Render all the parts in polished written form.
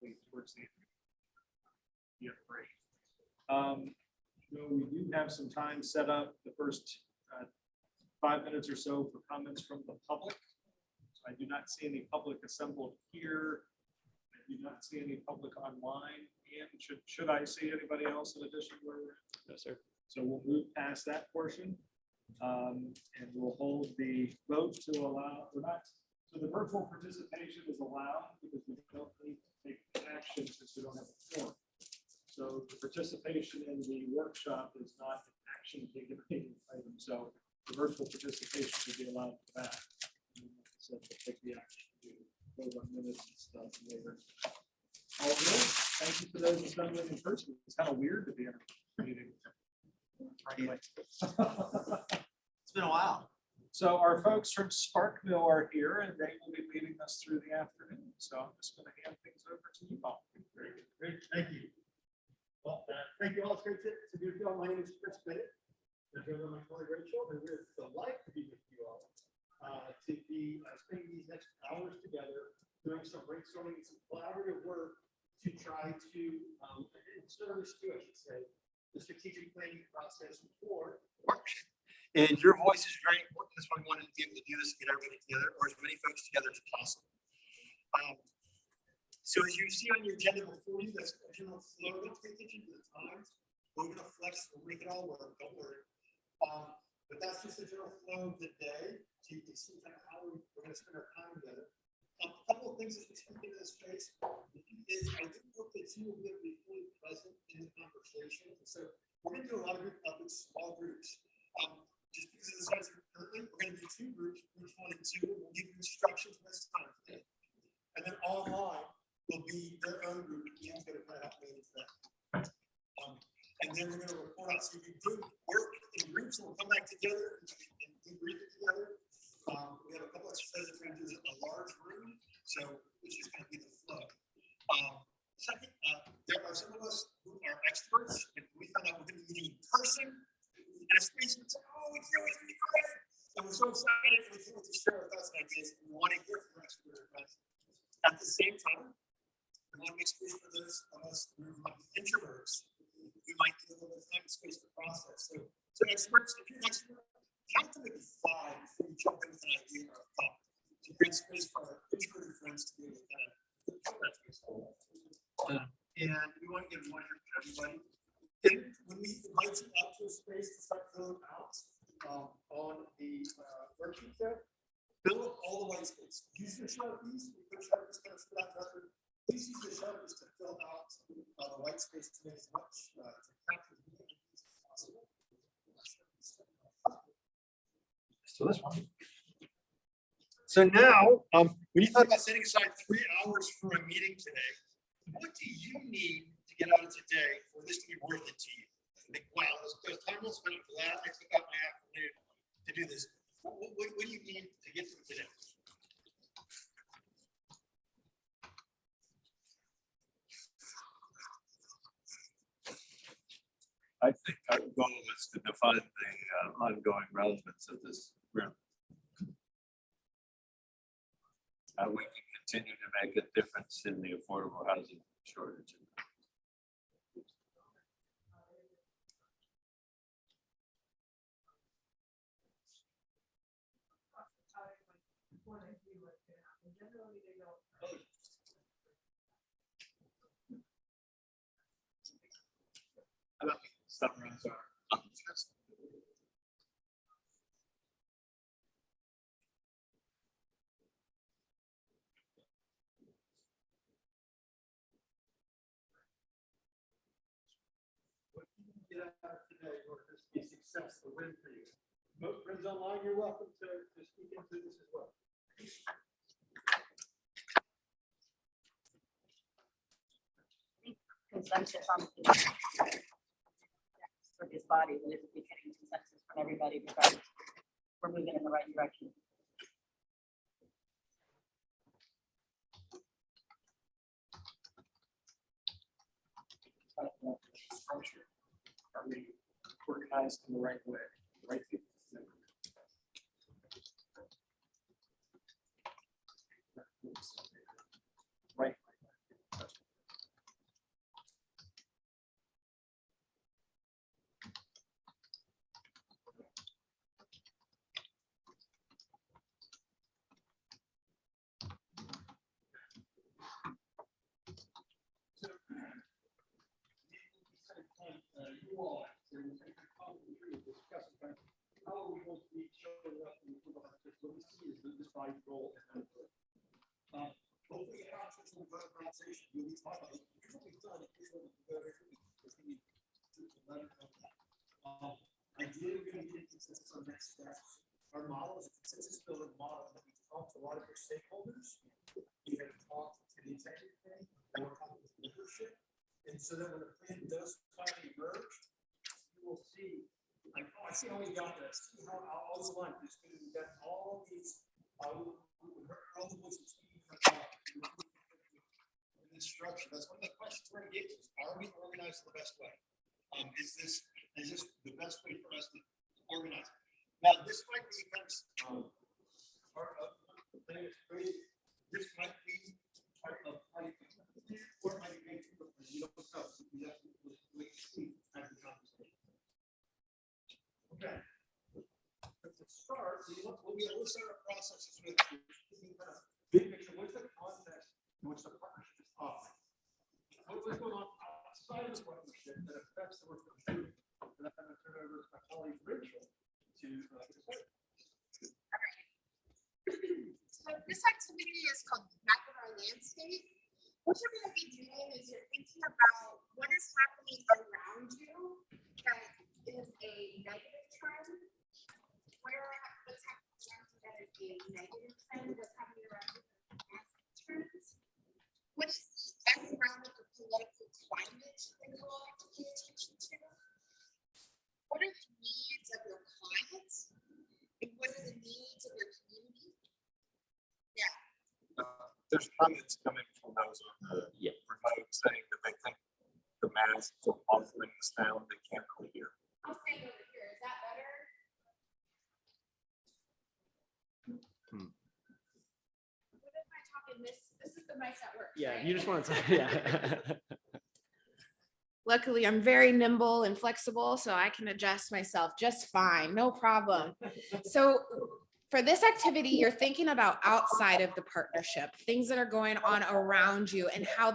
hopefully towards the end. Yeah, great. So we do have some time set up, the first 5 minutes or so for comments from the public. So I do not see any public assembled here. I do not see any public online. And should I see anybody else in addition to where we're at? No, sir. So we'll move past that portion. And we'll hold the vote to allow, so the virtual participation is allowed because we don't need to take action since we don't have a forum. So the participation in the workshop is not an action taken item. So the virtual participation will be allowed for that. So we'll take the action to vote on minutes and stuff later. All good. Thank you for those assembling in person. It's kind of weird to be in a meeting. Anyway. It's been a while. So our folks from Sparkville are here and they will be leading us through the afternoon. So I'm just going to hand things over to you, Bob. Great, thank you. Well, thank you all. It's great to be with you all. My name is Chris Bennett. I'm joined by my colleague Rachel, and we're delighted to be with you all. To be spending these next hours together, doing some brainstorming and some collaborative work to try to, in service to, I should say, the strategic planning process for partnership. And your voice is very important. That's why we wanted to be able to do this, get everybody together, or as many folks together as possible. So as you see on your agenda before you, that's a general flow. Don't pay attention to the times. We're going to flex. We'll make it all work. Don't worry. But that's just the general flow of the day. So you can see kind of how we're going to spend our time together. A couple of things as we speak into this space is I do hope that you will be able to be fully present in the conversation. And so we're going to do a lot of group up in small groups. Just because of the size of currently, we're going to do 2 groups, groups 1 and 2. We'll give you instructions this time today. And then online will be their own group. And Ian's going to kind of help manage that. And then we're going to report out. So you do work in groups, and we'll come back together and debrief it together. We have a couple of exercises we're going to do in a large room, so which is going to be the flow. Second, there are some of us who are experts, and we found out we're going to be meeting in person in a space and say, oh, we can't wait to be great. And we're so excited and we can't wait to share our thoughts and ideas, and we want to hear from our expert advice. At the same time, we want to make space for those of us who might be introverts. We might need a little bit of time and space to process. So experts, if you're an expert, count to maybe 5 before you jump in with an idea or a thought. To create space for our introverted friends to be able to kind of fill that space. And we want to give one here for everybody. And when we invite you out to a space to start filling out on the worksheet there, fill up all the white space. Use your Sharpies. We put Sharpies kind of split out the other. Please use your Sharpies to fill out the white space to make as much to capture as many as possible. So this one. So now, when you thought about setting aside 3 hours for a meeting today, what do you need to get out of today for this to be worth it to you? Like, wow, those time well spent. I'm glad I took out my afternoon to do this. What do you need to get through today? I think our goal is to define the ongoing relevance of this room. How we can continue to make a difference in the affordable housing shortage. Summarize our What you can get out of today in order for this to be a success, a win for you. Most friends online, you're welcome to speak into this as well. Consensus on for this body, that is getting consensus from everybody because we're moving in the right direction. structure. Are we organized in the right way? Right people. Right. talk about, here's what we've done, here's what we've done, here's what we've done. Ideally, we're gonna get consensus on next steps. Our model is a consensus building model that we've talked to a lot of your stakeholders. We have talked to the executive committee, and we're talking with leadership. And so that when the plan does finally emerge, you will see, like, oh, I see how we got this, see how all the line, because we've got all these, all the voices speaking in this structure. That's one of the questions we're engaged in. Are we organized the best way? Is this the best way for us to organize? Now, this might be kind of part of the thing. This might be part of how you think, or it might be different. You don't know. You have to wait and see as the conversation. Okay. But to start, we'll start our processes with big picture. What's the context in which the partnership is offering? What's going on outside of the partnership that affects the work that we're doing? And I'm going to turn it over to my colleague Rachel to So this activity is called Map of Our Landscape. What you're going to be doing is you're thinking about what is happening around you that is a negative trend. What's happening around you that is a negative trend? What's happening around you that is a positive trend? What is the economic or political climate that you all have to pay attention to? What are the needs of your clients? And what are the needs of your community? There's comments coming from those on the remote saying that they think the mask will muffling the sound they can't really hear. I'll stand over here. Is that better? What if I talk in this? This is the mic that works. Yeah, right? you just want to talk. Yeah. Luckily, I'm very nimble and flexible, so I can adjust myself just fine, no problem. So for this activity, you're thinking about outside of the partnership, things that are going on around you and how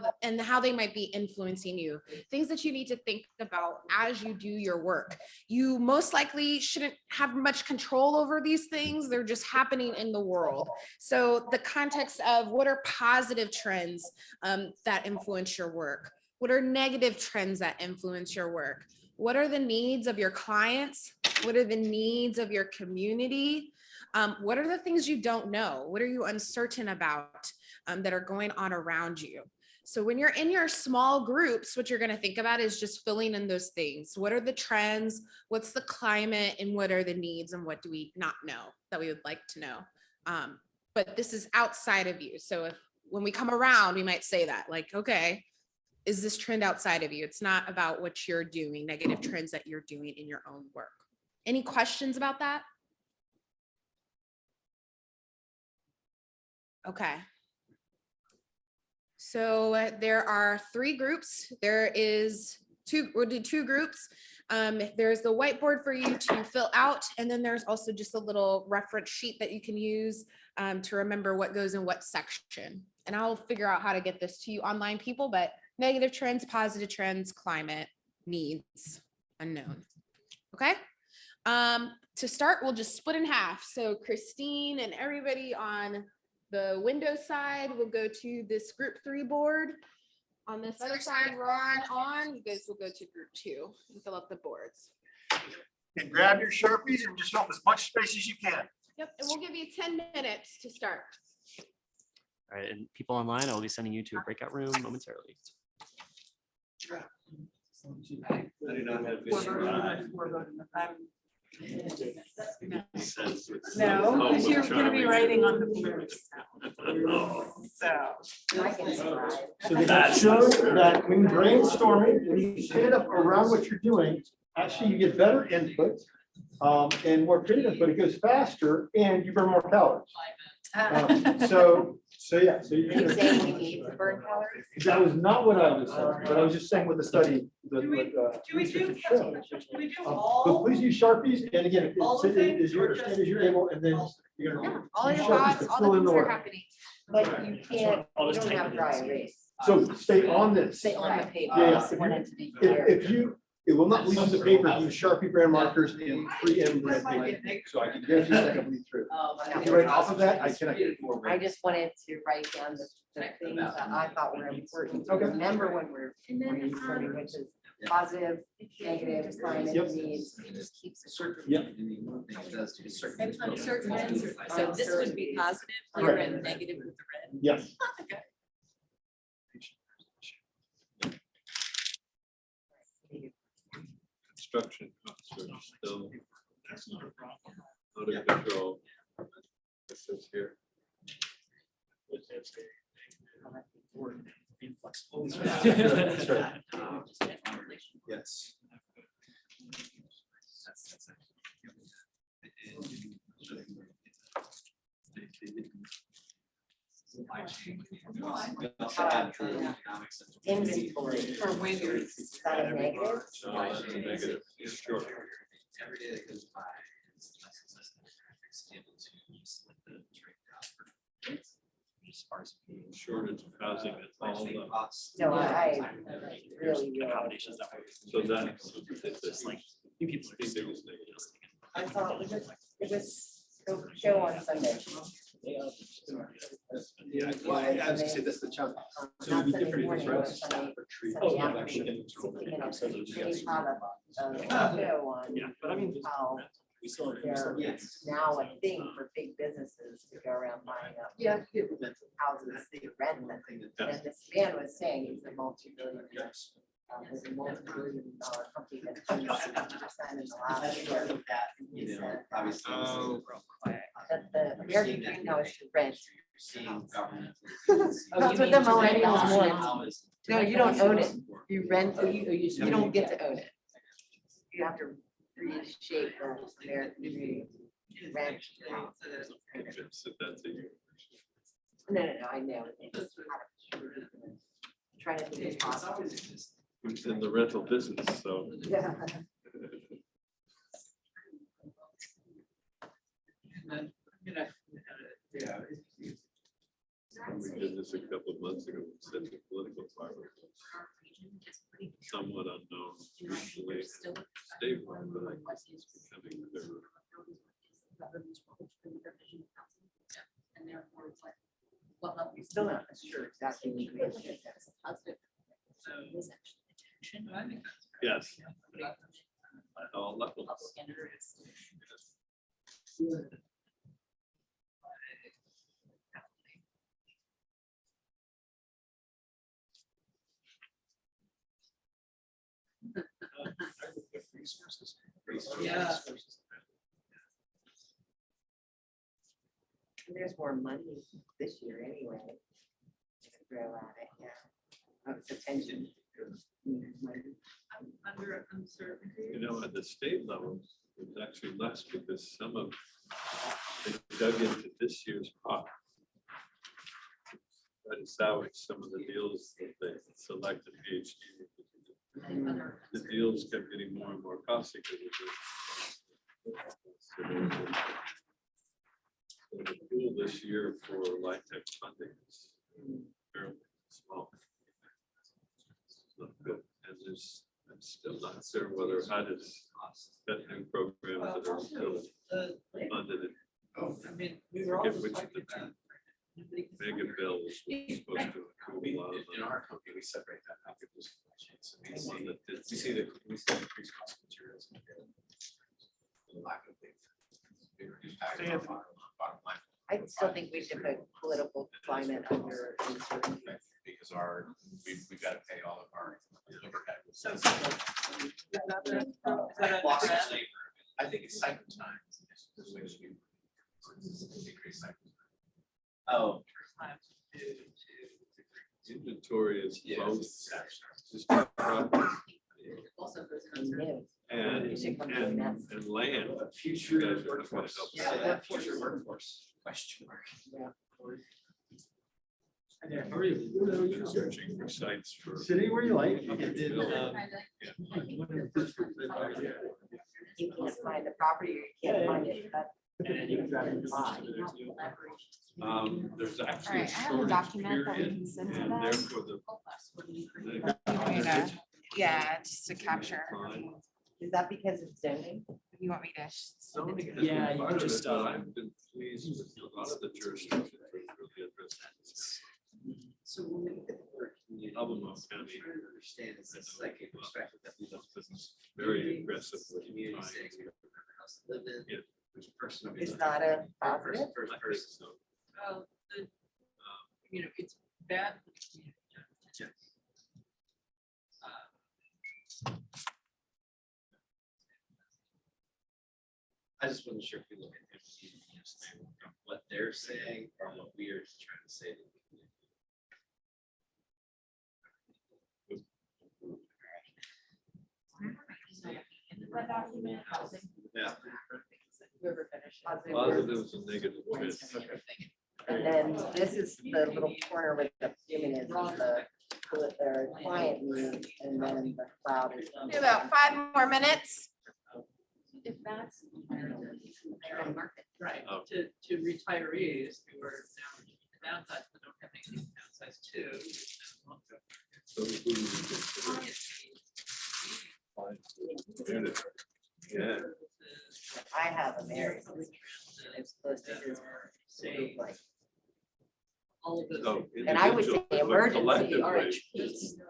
they might be influencing you, things that you need to think about as you do your work. You most likely shouldn't have much control over these things. They're just happening in the world. So the context of what are positive trends that influence your work? What are negative trends that influence your work? What are the needs of your clients? What are the needs of your community? What are the things you don't know? What are you uncertain about that are going on around you? So when you're in your small groups, what you're going to think about is just filling in those things. What are the trends? What's the climate? And what are the needs? And what do we not know that we would like to know? But this is outside of you. So when we come around, we might say that like, okay, is this trend outside of you? It's not about what you're doing, negative trends that you're doing in your own work. Any questions about that? Okay. So there are 3 groups. We'll do 2 groups. There's the whiteboard for you to fill out. And then there's also just a little reference sheet that you can use to remember what goes in what section. And I'll figure out how to get this to you online, people, but negative trends, positive trends, climate, needs, unknown. Okay. To start, we'll just split in half. So Christine and everybody on the Windows side will go to this group 3 board. On this other side, Ron on, you guys will go to group 2 and fill up the boards. And grab your Sharpies and just fill up as much space as you can. Yep, and we'll give you 10 minutes to start. All right, and people online, I will be sending you to a breakout room momentarily. I do not have vision. No, because you're gonna be writing on the board. So. So they have shown that when brainstorming, when you stand up around what you're doing, actually you get better input and more creative input. It goes faster and you burn more calories. So yeah, so you're gonna. Saying you need to burn calories? That was not what I was saying, but I was just saying what the study. Do we do But all? please use Sharpies, and again, if All the it's things as you're or just- able, and then you're gonna. Yeah, all use your Sharpies thoughts, to all fill the in things the that are work. happening. But you can't, I'll you just don't type have it dry in. erase. So stay on this. Stay on the paper. Yeah, So one entity If, here. if you, it will not leave the paper, use Sharpie brand markers and 3M brand paper. So I can guarantee that I can read through. Oh, If you write off of that, I cannot get it. I just wanted to write down the the things that I thought were important to remember when we're brainstorming, which is positive, negative, climate needs. Uncertain. So this would be positive here Correct. and negative with the red. Yes. Okay. Construction costs are still out of control. This is here. That's right. Yes. Inventory for when you're, is that a negative? No, that's a negative, sure. Shortage of housing at all levels. No, I really, Accommodations that way. So that's. It's like, you people are the just biggest negative. I thought it was show on Sunday. Yeah, well, I was gonna say that's the chunk. So Not it'd be Sunday different morning, if but it's Sunday, Oh, Sunday yeah, afternoon. actually, 60 minutes. They had a show on Yeah, but I mean, how we still. it's now a thing for big businesses to go around buying up houses, they rent them. And this man was saying he's a multi-billionaire. There's a multi-billion-dollar company that's 50% in the last year. And he said Oh, that the American dream now is to rent. Oh, That's what the millennials want. No, you don't own it. You rent it. You don't get to own it. You have to reshape the American dream. Rent. convinced that that's a year. No, I know. It's just trying to think of possible. It's in the rental business, so. Yeah. We did this a couple of months ago, set the political environment. Somewhat unknown, usually stable, but like it's becoming clearer. And therefore, it's like, what level We're still not sure exactly. what we have to get. positive. So is actually attention. Yes. At all levels. Yeah. And there's more money this year anyway. Throw at it, yeah. Of attention. Under uncertainty. You know, at the state level, it's actually less because some of, they dug into this year's crop. That is salvage some of the deals that they selected PhD. The deals kept getting more and more costly because of it. So the pool this year for light tech funding is fairly small. It's not good. And there's, I'm still not sure whether HUD is got new programs that are still funded. I mean, we I were all forget just which of talking the two about. mega bills was supposed to approve a lot of In them. our company, we separate that out. It was so we The see one that did- we see the increased cost of materials. And the lack of the bigger impact on our bottom line. I still think we should put political climate under uncertainty. Because we've got to pay all of our overhead. So. Is that a Loss of threat? labor. I think it's cycle time. Decrease cycle time. Oh. Inventory is Yeah. both. Just property Also goes in We uncertainty. knew. And, It should come to and, mass. and land. Future You guys are workforce. gonna help Yeah, us. that future workforce, question mark. Searching for sites for. City where you like. Build. You can't find the property, or you can't find it, but There's All actually a right, I have a shortage document that we period, can send to and them. therefore the. Yeah, just to capture. is that because it's zoning? You want me to? send it to Zoning you? has been Yeah, you part of just, it, but I've been pleased with a lot of the jurisdictions that really address that. So when we look at the word community, Albemarle what County. I'm trying to understand is this like a perspective that we don't. Very aggressive with Community buying. saying we don't remember the house to live in. Yeah. Which person? Is not a Person, positive. first I think person. so. Well, you know, it's bad for the community. Yes. I just wasn't sure if we look at it, from what they're saying or what we are trying to say. to the community. Yeah. Whoever finished. Positives and negatives. And then this is the little corner where the human is, what their client needs, and then the cloud is. We have about 5 more minutes. If that's. Right, Oh. to retirees who are now downsized, but don't have anything downsized to. So yeah. I have a married. It's supposed to just Say, like, all of those. Oh, and I would say individual, but emergency collectively, RHPs, you know.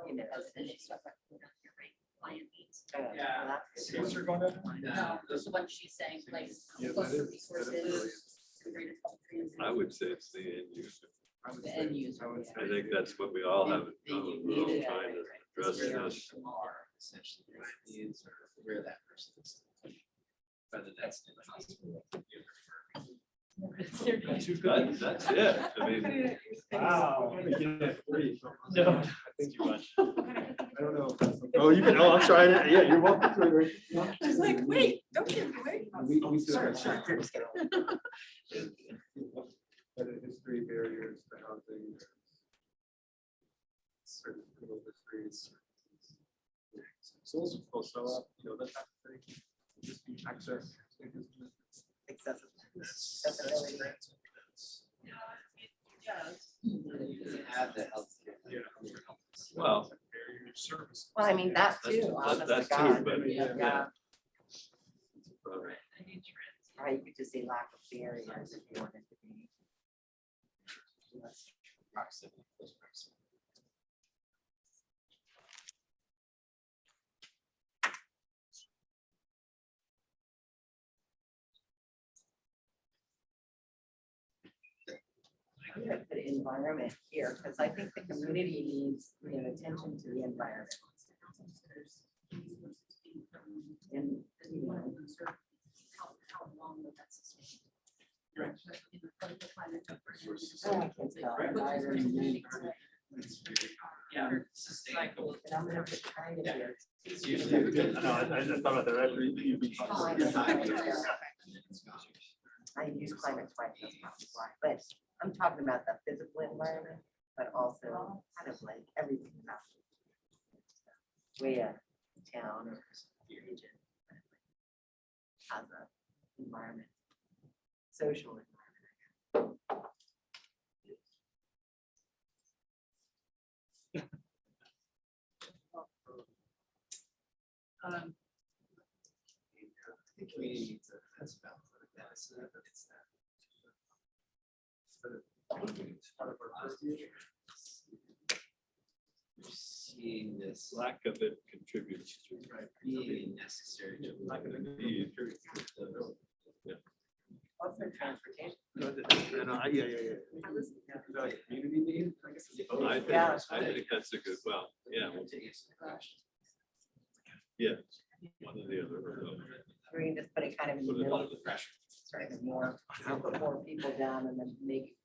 Yeah. Well, that's good. What's your going on? No, so what she's saying, like, Yeah, that closer is- resources. greater transit, I would say it's the end user. The end user. I think that's what we all have in common. We're all trying to address this. Are essentially their needs or where that person is. Whether that's in the hospital. That's it. I mean, Wow. No, I think you watch. I don't know. Oh, you can, oh, I'm trying it. Yeah, you're welcome to it. I was like, wait, don't give it away. We still Sorry, have sorry, some- just kidding. But the history barriers to housing. Certain criminal histories. So also, you know, that type of thing. Just be access. Accessibility. Have the health. well, Service. Well, I mean, that That's- too, honest to that's too, God. but- Yeah, yeah. right, you could just say lack of barriers if you wanted to be. Proximity, close proximity. I'm gonna put environment here, because I think the community needs, you know, attention to the environment. And, you know, How long would that sustain? Right. oh, I can tell, environment needs, Yeah. Sustainable. and I'm gonna put kind of here. It's usually good. No, I thought about that. After you'd be. Oh, I know. I use climate twice, that's probably why, but I'm talking about the physical environment, but also kind of like everything about it. Way a town or region has a environment, social environment. I think community needs a, that's about, that's that. Part of our first year. We're seeing this lack of it contributes to. being necessary to. Lack of it. Need. Also transportation. Yeah. Like community need, I guess. Is both. Yeah. I think that's a good, well, yeah, To answer the question. yeah, one or the other. We can just put it kind of in the Put it middle, under the pressure. sort of more, put more people down and then make.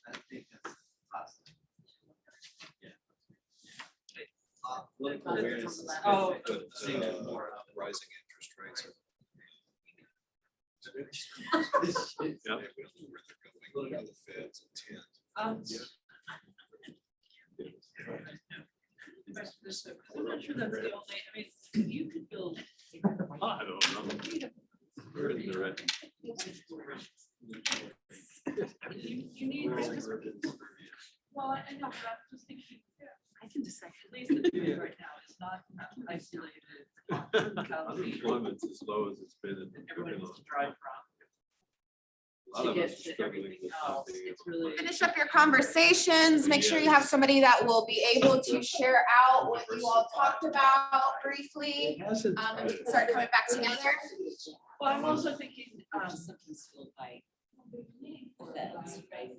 I think that's positive. Political awareness. Oh. Seeing that more rising interest rates. Yeah. Look at the Fed's intent. I'm not sure that's the only, I mean, you could build. I don't know. We're in the red. You need. Well, I know, but I'm just thinking, I can decide, at least the food right now is not isolated. Localities. Unemployment's as low as it's been in. Everyone needs to drive from. lot to of get us are to struggling everything with not else. being It's able to really. Finish up your conversations, make sure you have somebody that will be able to share out what you all talked about briefly. And we can start coming back together. Well, I'm also thinking, Something's still by feds, right?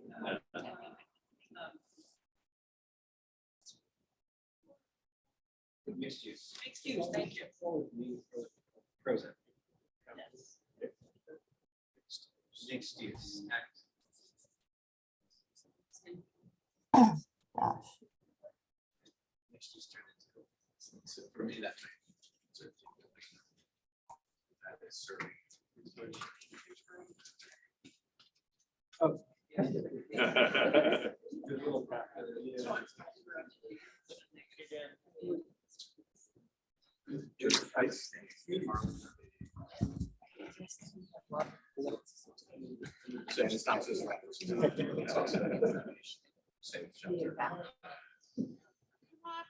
Mixed use. Mixed use, thank you. Pros and Yes. mixed use. Gosh. Mixed use turned into. So for me, that. That is serving. Good little practice. Love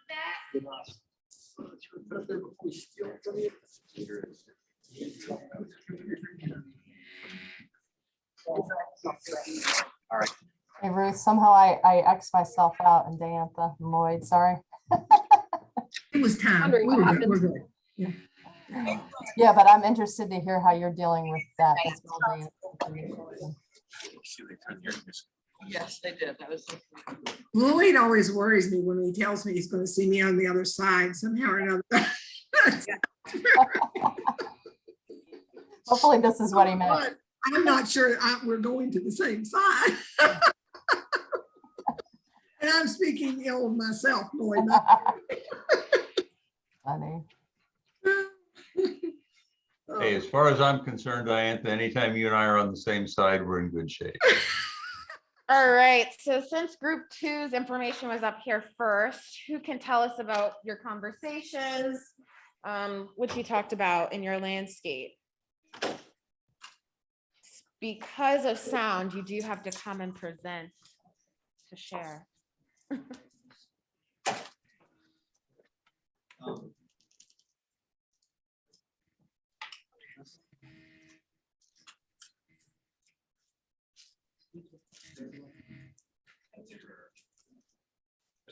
that. Hey Ruth, somehow I X'd myself out and Diantha and Lloyd, sorry. It was time. Wondering what We're good, happened. we're good. Yeah, but I'm interested to hear how you're dealing with that as well, Diantha. Yes, they did. That was. Lloyd always worries me when he tells me he's gonna see me on the other side somehow or another. Hopefully this is what he meant. But I'm not sure we're going to the same side. And I'm speaking ill of myself, Lloyd. Funny. Hey, as far as I'm concerned, Diantha, anytime you and I are on the same side, we're in good shape. All right, so since group two's information was up here first, who can tell us about your conversations, which you talked about in your landscape? Because of sound, you do have to come and present to share. I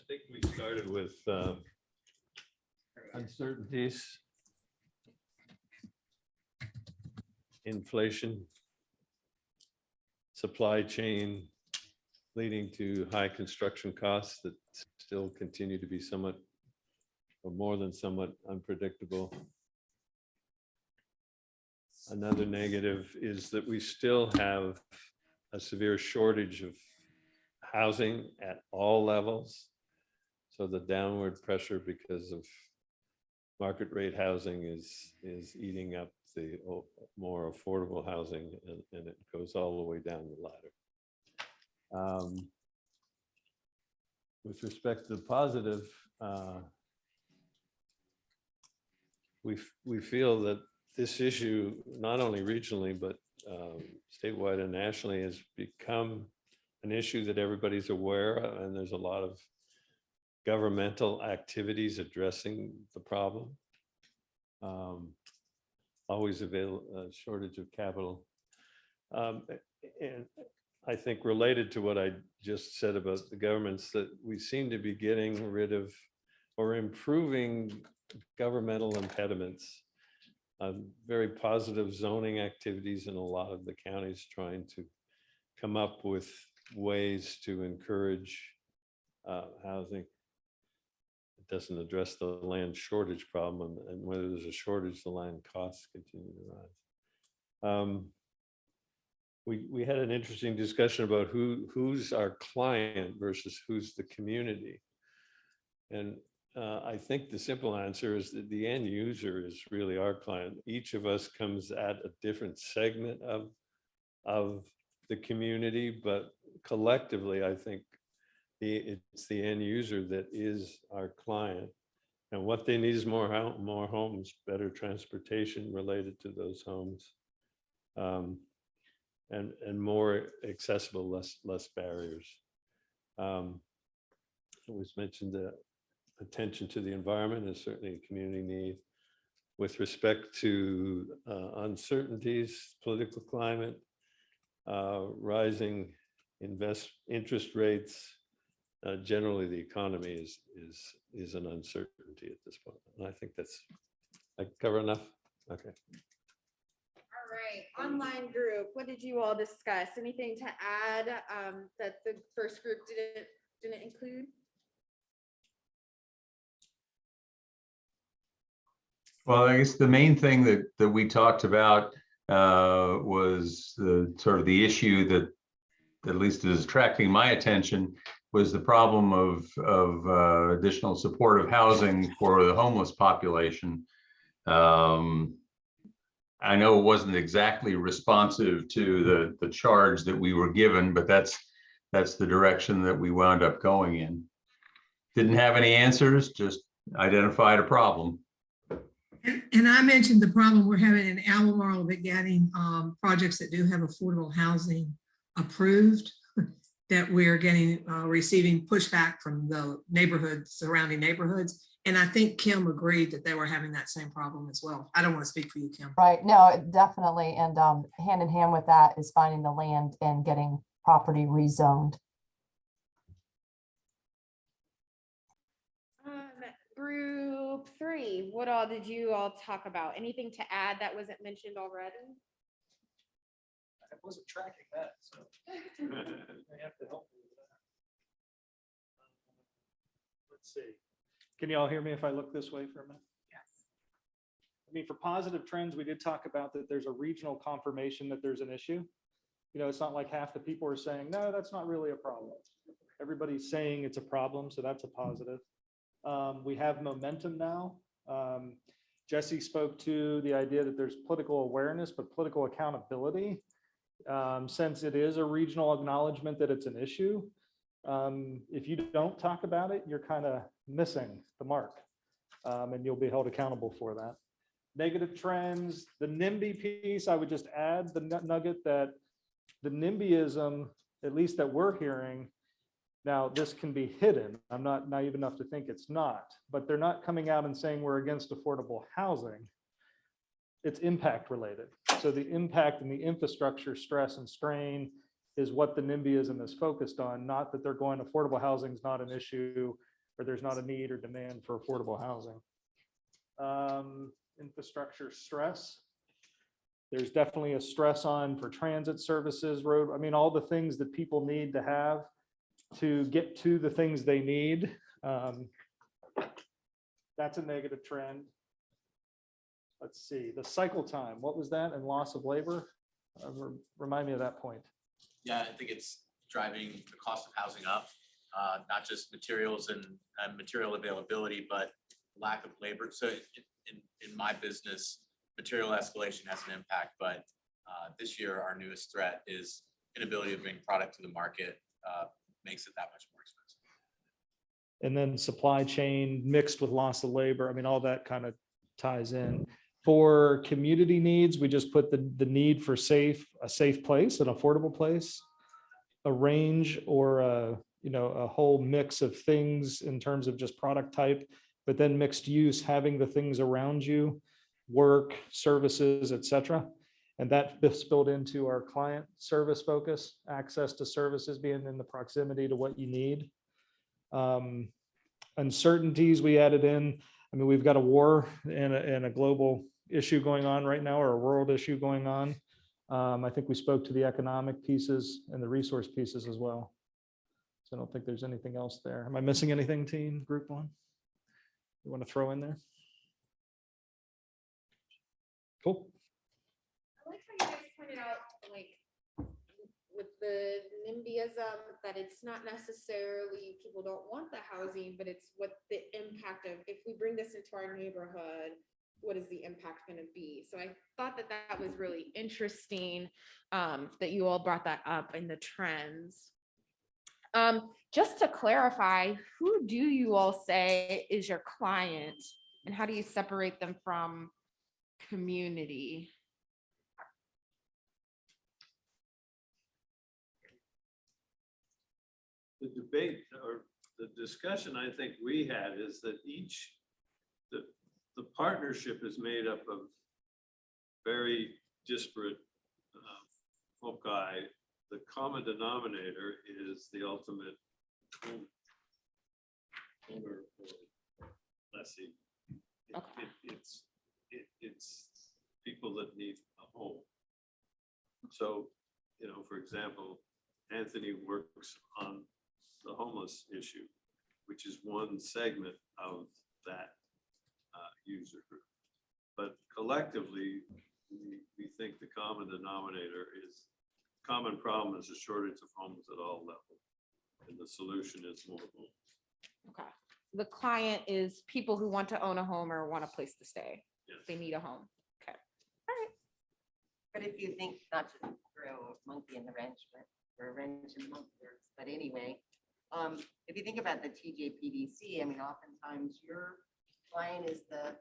think we started with uncertainties, inflation, supply chain leading to high construction costs that still continue to be somewhat or more than somewhat unpredictable. Another negative is that we still have a severe shortage of housing at all levels. So the downward pressure because of market rate housing is eating up the more affordable housing, and it goes all the way down the ladder. With respect to the positive, we feel that this issue, not only regionally, but statewide and nationally, has become an issue that everybody's aware of, and there's a lot of governmental activities addressing the problem. Always shortage of capital. And I think related to what I just said about the governments, that we seem to be getting rid of or improving governmental impediments. Very positive zoning activities in a lot of the counties trying to come up with ways to encourage housing. It doesn't address the land shortage problem, and whether there's a shortage, the land costs continue to rise. We had an interesting discussion about who's our client versus who's the community. And I think the simple answer is that the end user is really our client. Each of us comes at a different segment of the community, but collectively, I think it's the end user that is our client. And what they need is more homes, better transportation related to those homes, and more accessible, less barriers. It was mentioned that attention to the environment is certainly a community need. With respect to uncertainties, political climate, rising interest rates, generally the economy is an uncertainty at this point. And I think that's, I cover enough? Okay. All right, online group, what did you all discuss? Anything to add that the first group didn't include? Well, I guess the main thing that we talked about was the sort of the issue that at least is attracting my attention was the problem of additional supportive housing for the homeless population. I know it wasn't exactly responsive to the charge that we were given, but that's the direction that we wound up going in. Didn't have any answers, just identified a problem. And I mentioned the problem we're having in Albemarle with getting projects that do have affordable housing approved, that we're getting receiving pushback from the surrounding neighborhoods. And I think Kim agreed that they were having that same problem as well. I don't want to speak for you, Kim. Right, no, definitely. And hand in hand with that is finding the land and getting property rezoned. Group 3, what all did you all talk about? Anything to add that wasn't mentioned already? I wasn't tracking that, so I have to help me with that. Let's see. Can you all hear me if I look this way for a minute? Yes. I mean, for positive trends, we did talk about that there's a regional confirmation that there's an issue. You know, it's not like half the people are saying, no, that's not really a problem. Everybody's saying it's a problem, so that's a positive. We have momentum now. Jesse spoke to the idea that there's political awareness, but political accountability. Since it is a regional acknowledgement that it's an issue, if you don't talk about it, you're kind of missing the mark, and you'll be held accountable for that. Negative trends, the NIMBY piece, I would just add the nugget that the NIMBYism, at least that we're hearing, now this can be hidden. I'm not naive enough to think it's not, but they're not coming out and saying we're against affordable housing. It's impact related. So the impact and the infrastructure stress and strain is what the NIMBYism is focused on, not that they're going affordable housing is not an issue or there's not a need or demand for affordable housing. Infrastructure stress. There's definitely a stress on for transit services, road. I mean, all the things that people need to have to get to the things they need. That's a negative trend. Let's see, the cycle time, what was that? And loss of labor? Remind me of that point. Yeah, I think it's driving the cost of housing up, not just materials and material availability, but lack of labor. So in my business, material escalation has an impact, but this year our newest threat is inability to bring product to the market, makes it that much more expensive. And then supply chain mixed with loss of labor. I mean, all that kind of ties in. For community needs, we just put the need for a safe place, an affordable place, a range or a whole mix of things in terms of just product type, but then mixed use, having the things around you, work, services, etc. And that spilled into our client service focus, access to services being in the proximity to what you need. Uncertainties we added in. I mean, we've got a war and a global issue going on right now, or a world issue going on. I think we spoke to the economic pieces and the resource pieces as well. So I don't think there's anything else there. Am I missing anything, team, group 1? You want to throw in there? Cool. I like how you guys pointed out, like, with the NIMBYism, that it's not necessarily people don't want the housing, but it's what the impact of, if we bring this into our neighborhood, what is the impact going to be? So I thought that was really interesting, that you all brought that up in the trends. Just to clarify, who do you all say is your client, and how do you separate them from community? The debate or the discussion I think we had is that the partnership is made up of very disparate foci, the common denominator is the ultimate owner or lessee. It's people that need a home. So, you know, for example, Anthony works on the homeless issue, which is one segment of that user group. But collectively, we think the common denominator is, common problem is a shortage of homes at all levels. And the solution is more homes. Okay. The client is people who want to own a home or want a place to stay. Yes. They need a home. Okay. But if you think, not to throw a monkey in the wrench, but or a wrench in the monkey works, but anyway, if you think about the TJPDC, I mean, oftentimes your client is the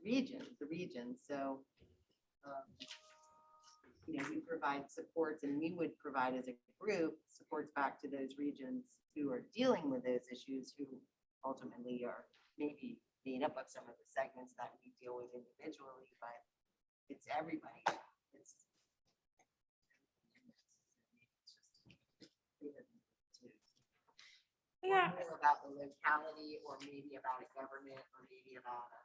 region. So, you know, we provide supports, and we would provide as a group supports back to those regions who are dealing with those issues, who ultimately are maybe made up of some of the segments that we deal with individually, but it's everybody. It's Yeah. more about the locality, or maybe about a government, or maybe about a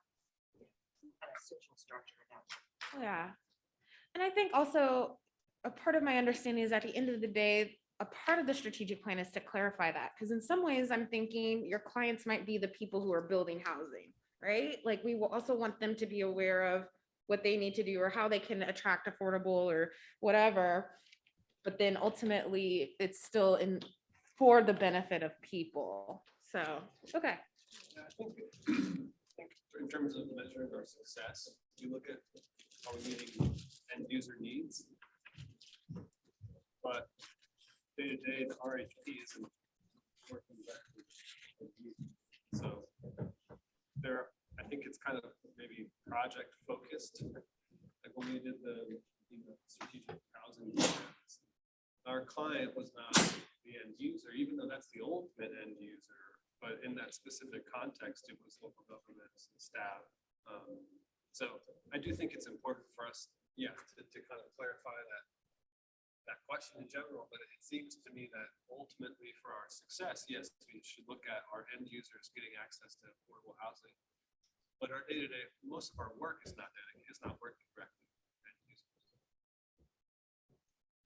some kind of social structure. Yeah. And I think also a part of my understanding is at the end of the day, a part of the strategic plan is to clarify that. Because in some ways I'm thinking your clients might be the people who are building housing, right? Like we will also want them to be aware of what they need to do or how they can attract affordable or whatever. But then ultimately it's still for the benefit of people. So, okay. I think in terms of measuring our success, you look at how we're meeting end user needs. But day to day, the RHP isn't working directly with you. So I think it's kind of maybe project focused. Like when we did the strategic housing plans, our client was not the end user, even though that's the ultimate end user. But in that specific context, it was local governments and staff. So I do think it's important for us, to kind of clarify that question in general. But it seems to me that ultimately for our success, yes, we should look at our end users getting access to affordable housing. But our day-to-day, most of our work is not working directly with end users.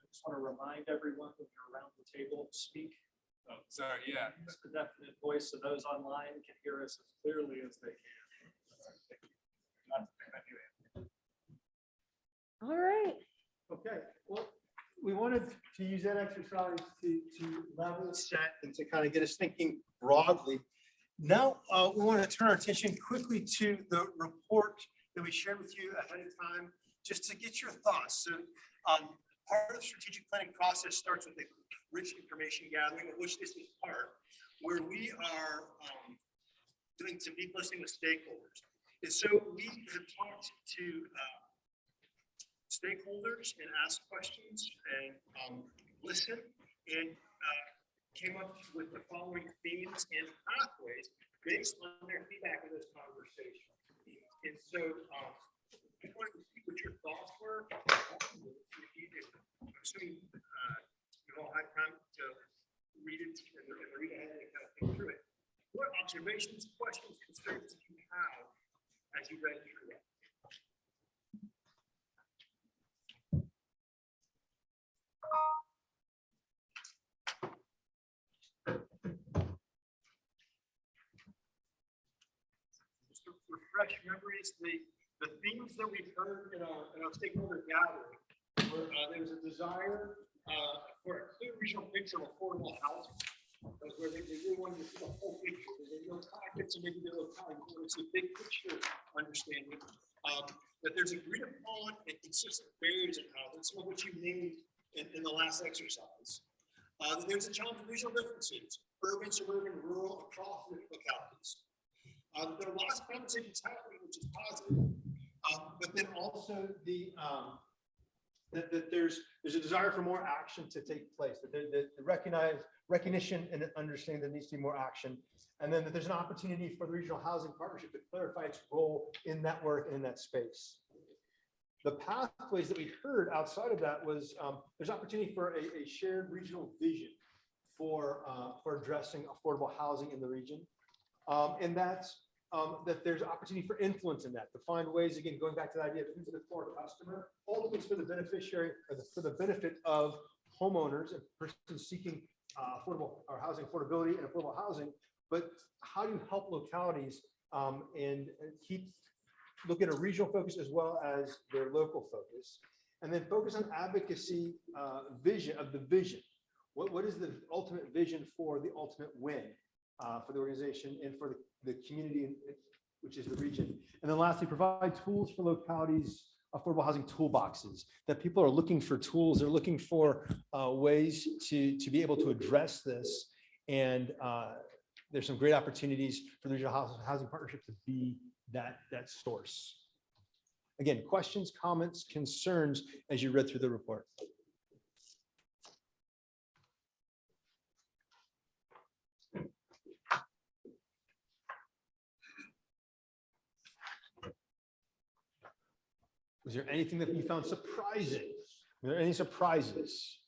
I just want to remind everyone when you're around the table, speak. Oh, sorry, yeah. Just the definite voice so those online can hear us as clearly as they can. All right. Okay, well, we wanted to use that exercise to level set and to kind of get us thinking broadly. Now, we want to turn our attention quickly to the report that we shared with you ahead of time, just to get your thoughts. So part of the strategic planning process starts with the rich information gathering, of which this is part, where we are doing some deep listening with stakeholders. And so we have talked to stakeholders and asked questions and listen, and came up with the following themes and pathways based on their feedback in this conversation. And so I wanted to see what your thoughts were. I'm assuming you all had time to read it and read ahead and kind of think through it. What observations, questions, concerns do you have as you read through that? Just to refresh memories, the themes that we've heard in our stakeholder gathering were there was a desire for a clear regional picture of affordable housing. That's where they really wanted to see the whole picture. There's no pockets and maybe the locality. It's a big picture understanding. That there's agreed upon and consistent barriers in housing, some of which you named in the last exercise. There's a challenge of regional differences, urban, suburban, rural, across the localities. There are lots of conversations happening, which is positive. But then also that there's a desire for more action to take place, that the recognition and understanding there needs to be more action, and then that there's an opportunity for the regional housing partnership to clarify its role in that work and in that space. The pathways that we heard outside of that was there's opportunity for a shared regional vision for addressing affordable housing in the region. And that's that there's opportunity for influence in that, to find ways, again, going back to the idea of who's the core customer, ultimately it's for the beneficiary or for the benefit of homeowners and persons seeking affordable or housing affordability and affordable housing. But how do you help localities and keep look at a regional focus as well as their local focus, and then focus on advocacy vision of the vision. What is the ultimate vision for the ultimate win for the organization and for the community, which is the region? And then lastly, provide tools for localities, affordable housing toolboxes, that people are looking for tools, they're looking for ways to be able to address this. And there's some great opportunities for the regional housing partnership to be that source. Again, questions, comments, concerns as you read through the report. Was there anything that you found surprising? Were there any surprises?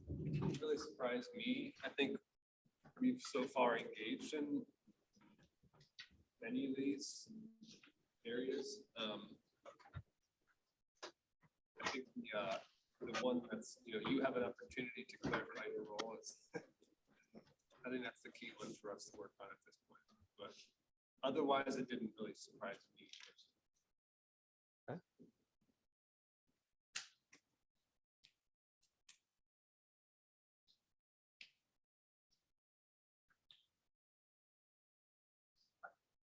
It didn't really surprise me. I think we've so far engaged in many of these areas. I think the one that's, you have an opportunity to clarify your role is, I think that's the key one for us to work on at this point. But otherwise, it didn't really surprise me. Okay.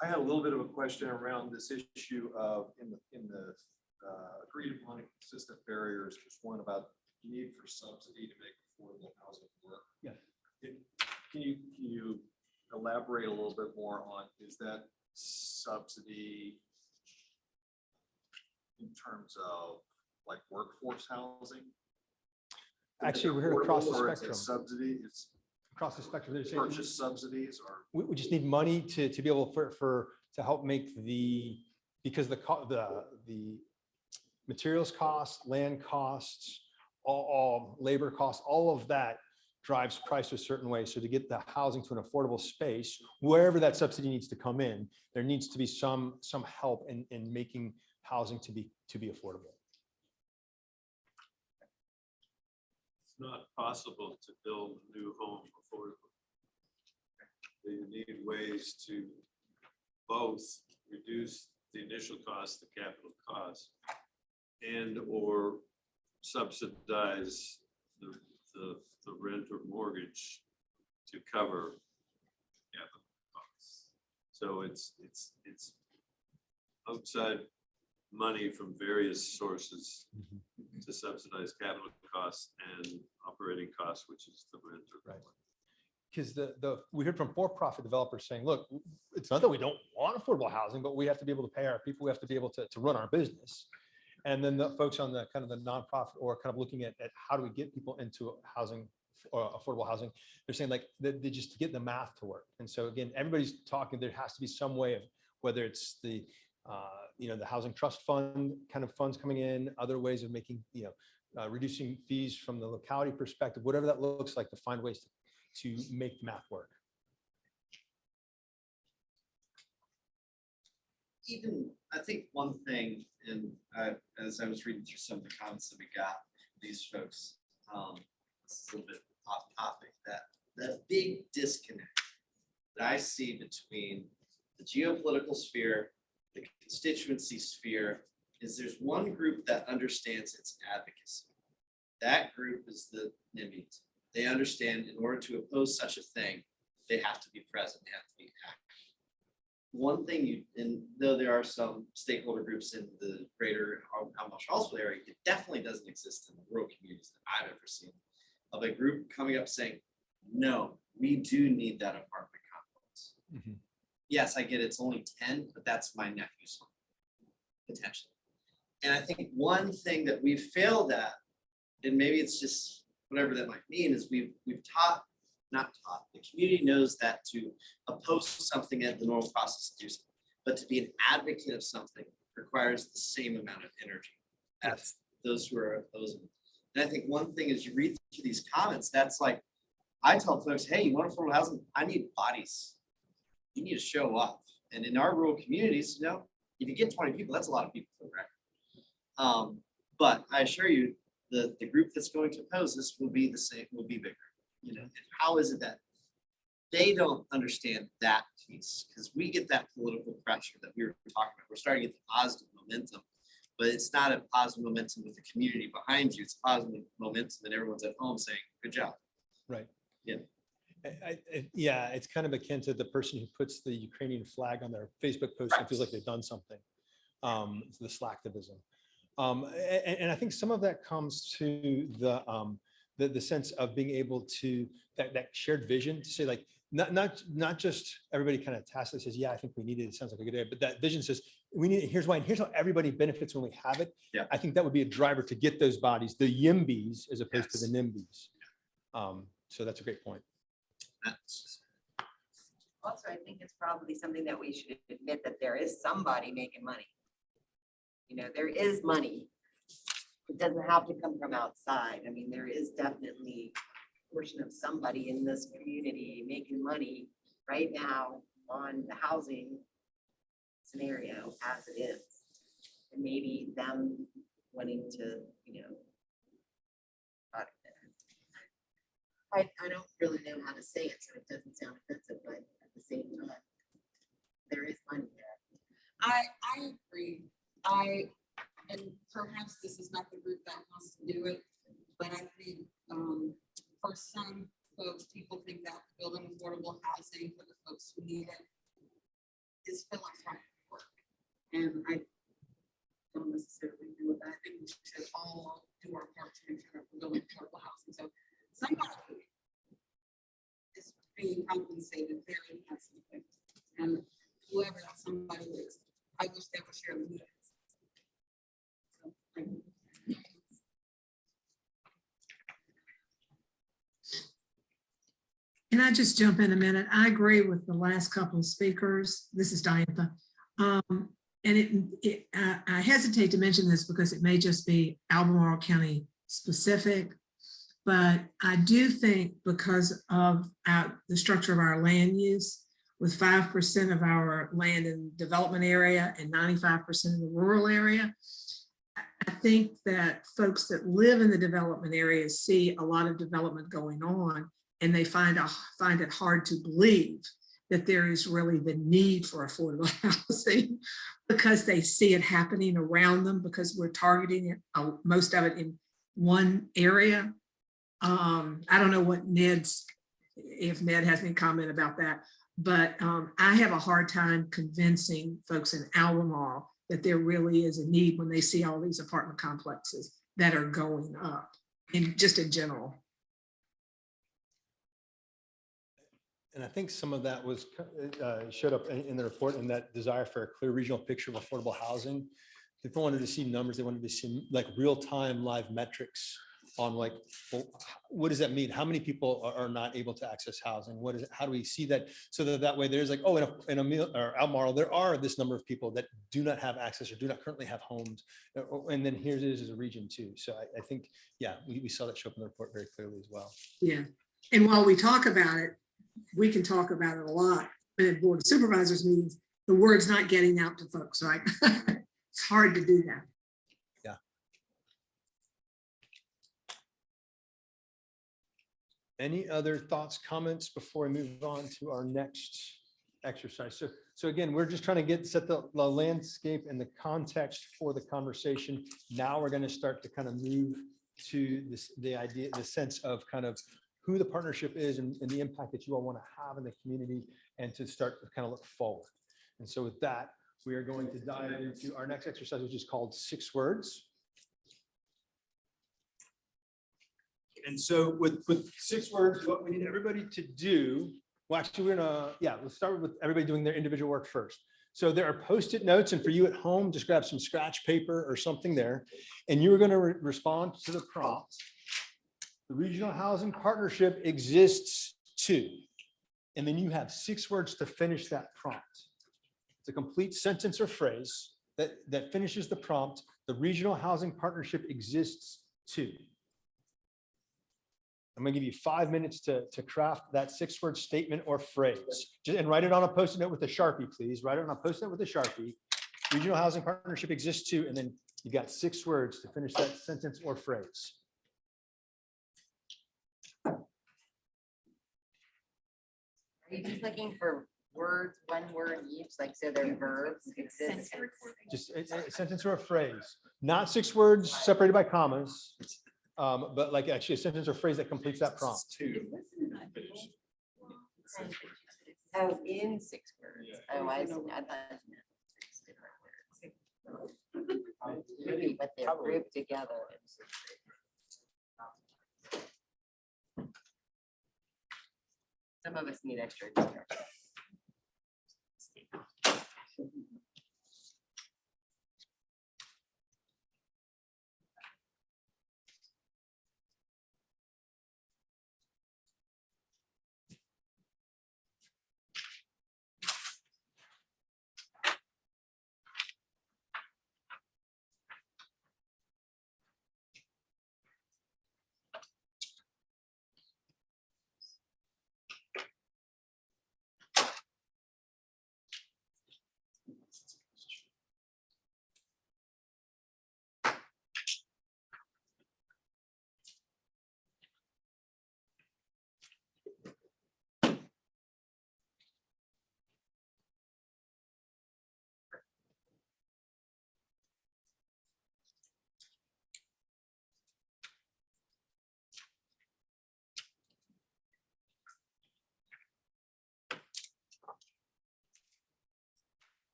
I had a little bit of a question around this issue of in the agreed upon consistent barriers. Just one about need for subsidy to make affordable housing work. Yeah. Can you elaborate a little bit more on, is that subsidy in terms of like workforce housing? Actually, we're here across the Or is it spectrum. subsidy, it's Across the spectrum. There's purchase subsidies, or we just need money to be able to help make because the materials costs, land costs, all labor costs, all of that drives price a certain way. So to get the housing to an affordable space, wherever that subsidy needs to come in, there needs to be some help in making housing to be affordable. It's not possible to build a new home affordably. You need ways to both reduce the initial cost, the capital cost, and or subsidize the rent or mortgage to cover capital costs. So it's outside money from various sources to subsidize capital costs and operating costs, which is the rent. Right. Because we heard from for-profit developers saying, look, it's not that we don't want affordable housing, but we have to be able to pay our people. We have to be able to run our business. And then the folks on the kind of the nonprofit or kind of looking at how do we get people into housing, affordable housing, they're saying like they just get the math to work. And so again, everybody's talking, there has to be some way of, whether it's the the housing trust fund kind of funds coming in, other ways of making, reducing fees from the locality perspective, whatever that looks like, to find ways to make the math work. Even, I think one thing, and as I was reading through some of the comments that we got from these folks, this is a little bit off topic, that the big disconnect that I see between the geopolitical sphere, the constituency sphere, is there's one group that understands its advocacy. That group is the NIMBYs. They understand in order to oppose such a thing, they have to be present, they have to be active. One thing and though there are some stakeholder groups in the greater Albemarle area, it definitely doesn't exist in the rural communities that I've ever seen, of a group coming up saying, no, we do need that apartment complex. Mm-hmm. Yes, I get it's only 10, but that's my nephew's home, potentially. And I think one thing that we've failed at, and maybe it's just whatever that might mean, is we've taught not taught. The community knows that to oppose something at the normal process to do something, but to be an advocate of something requires the same amount of energy as those who are opposing. And I think one thing is you read through these comments, that's like, I tell folks, hey, you want affordable housing? I need bodies. You need to show up. And in our rural communities, if you get 20 people, that's a lot of people for the record. But I assure you, the group that's going to oppose this will be the same, will be bigger. And how is it that they don't understand that piece? Because we get that political pressure that we were talking about. We're starting to get the positive momentum, but it's not a positive momentum with the community behind you. It's positive momentum and everyone's at home saying, good job. Right. Yeah. Yeah, it's kind of akin to the person who puts the Ukrainian flag on their Facebook post and feels like they've done something. It's the slacktivism. And I think some of that comes to the sense of being able to that shared vision to say, like, not just everybody kind of tacitly says, yeah, I think we need it. It sounds like a good idea, but that vision says we need it. Here's why, and here's how everybody benefits when we have it. Yeah. I think that would be a driver to get those bodies, the YIMBYs as opposed to the NIMBYs. So that's a great point. Also, I think it's probably something that we should admit that there is somebody making money. There is money. It doesn't have to come from outside. I mean, there is definitely a portion of somebody in this community making money right now on the housing scenario as it is. And maybe them wanting to, I don't really know how to say it, so it doesn't sound offensive, but at the same time, there is money there. I agree. And perhaps this is not the group that wants to do it, but I think for some folks, people think that building affordable housing for the folks who need it is philanthropic work. And I don't necessarily agree with that. I think we should all do our part to make sure that we're building affordable housing. So somebody is being compensated very handsomely. And whoever that somebody is, I wish they would share the news. Can I just jump in a minute? I agree with the last couple of speakers. This is Diantha. And I hesitate to mention this because it may just be Albemarle County specific, but I do think because of the structure of our land use, with 5% of our land in development area and 95% in the rural area, I think that folks that live in the development areas see a lot of development going on, and they find it hard to believe that there is really the need for affordable housing because they see it happening around them, because we're targeting it, most of it in one area. I don't know what if Ned has any comment about that, but I have a hard time convincing folks in Albemarle that there really is a need when they see all these apartment complexes that are going up, and just in general. And I think some of that was showed up in the report, and that desire for a clear regional picture of affordable housing. People wanted to see numbers. They wanted to see like real-time live metrics on like, well, what does that mean? How many people are not able to access housing? What is it? How do we see that? So that way there's like, oh, in Albemarle, there are this number of people that do not have access or do not currently have homes. And then here it is as a region too. So I think, yeah, we saw that show up in the report very clearly as well. Yeah. And while we talk about it, we can talk about it a lot, but at Board of Supervisors meetings, the word's not getting out to folks, right? It's hard to do that. Yeah. Any other thoughts, comments before we move on to our next exercise? So again, we're just trying to set the landscape and the context for the conversation. Now we're going to start to kind of move to the sense of kind of who the partnership is and the impact that you all want to have in the community, and to start to kind of look forward. And so with that, we are going to dive into our next exercise, which is called 6 words. And so with 6 words, what we need everybody to do, well, actually, let's start with everybody doing their individual work first. So there are Post-it notes, and for you at home, just grab some scratch paper or something there, and you are going to respond to the prompt. The Regional Housing Partnership exists 2. And then you have 6 words to finish that prompt. It's a complete sentence or phrase that finishes the prompt. The regional housing partnership exists too. I'm gonna give you 5 minutes to craft that 6-word statement or phrase. And write it on a Post-it note with a Sharpie, please. Write it on a Post-it note with a Sharpie. Regional housing partnership exists too, and then you got 6 words to finish that sentence or phrase. Are you just looking for words, 1 word each, like so they're verbs? Exist. Just a sentence or a phrase, not 6 words separated by commas, but like actually a sentence or phrase that completes that prompt. Oh, in 6 words. Oh, I see. I thought you meant 6 different words. Maybe, but they're grouped together. Some of us need extra instruction.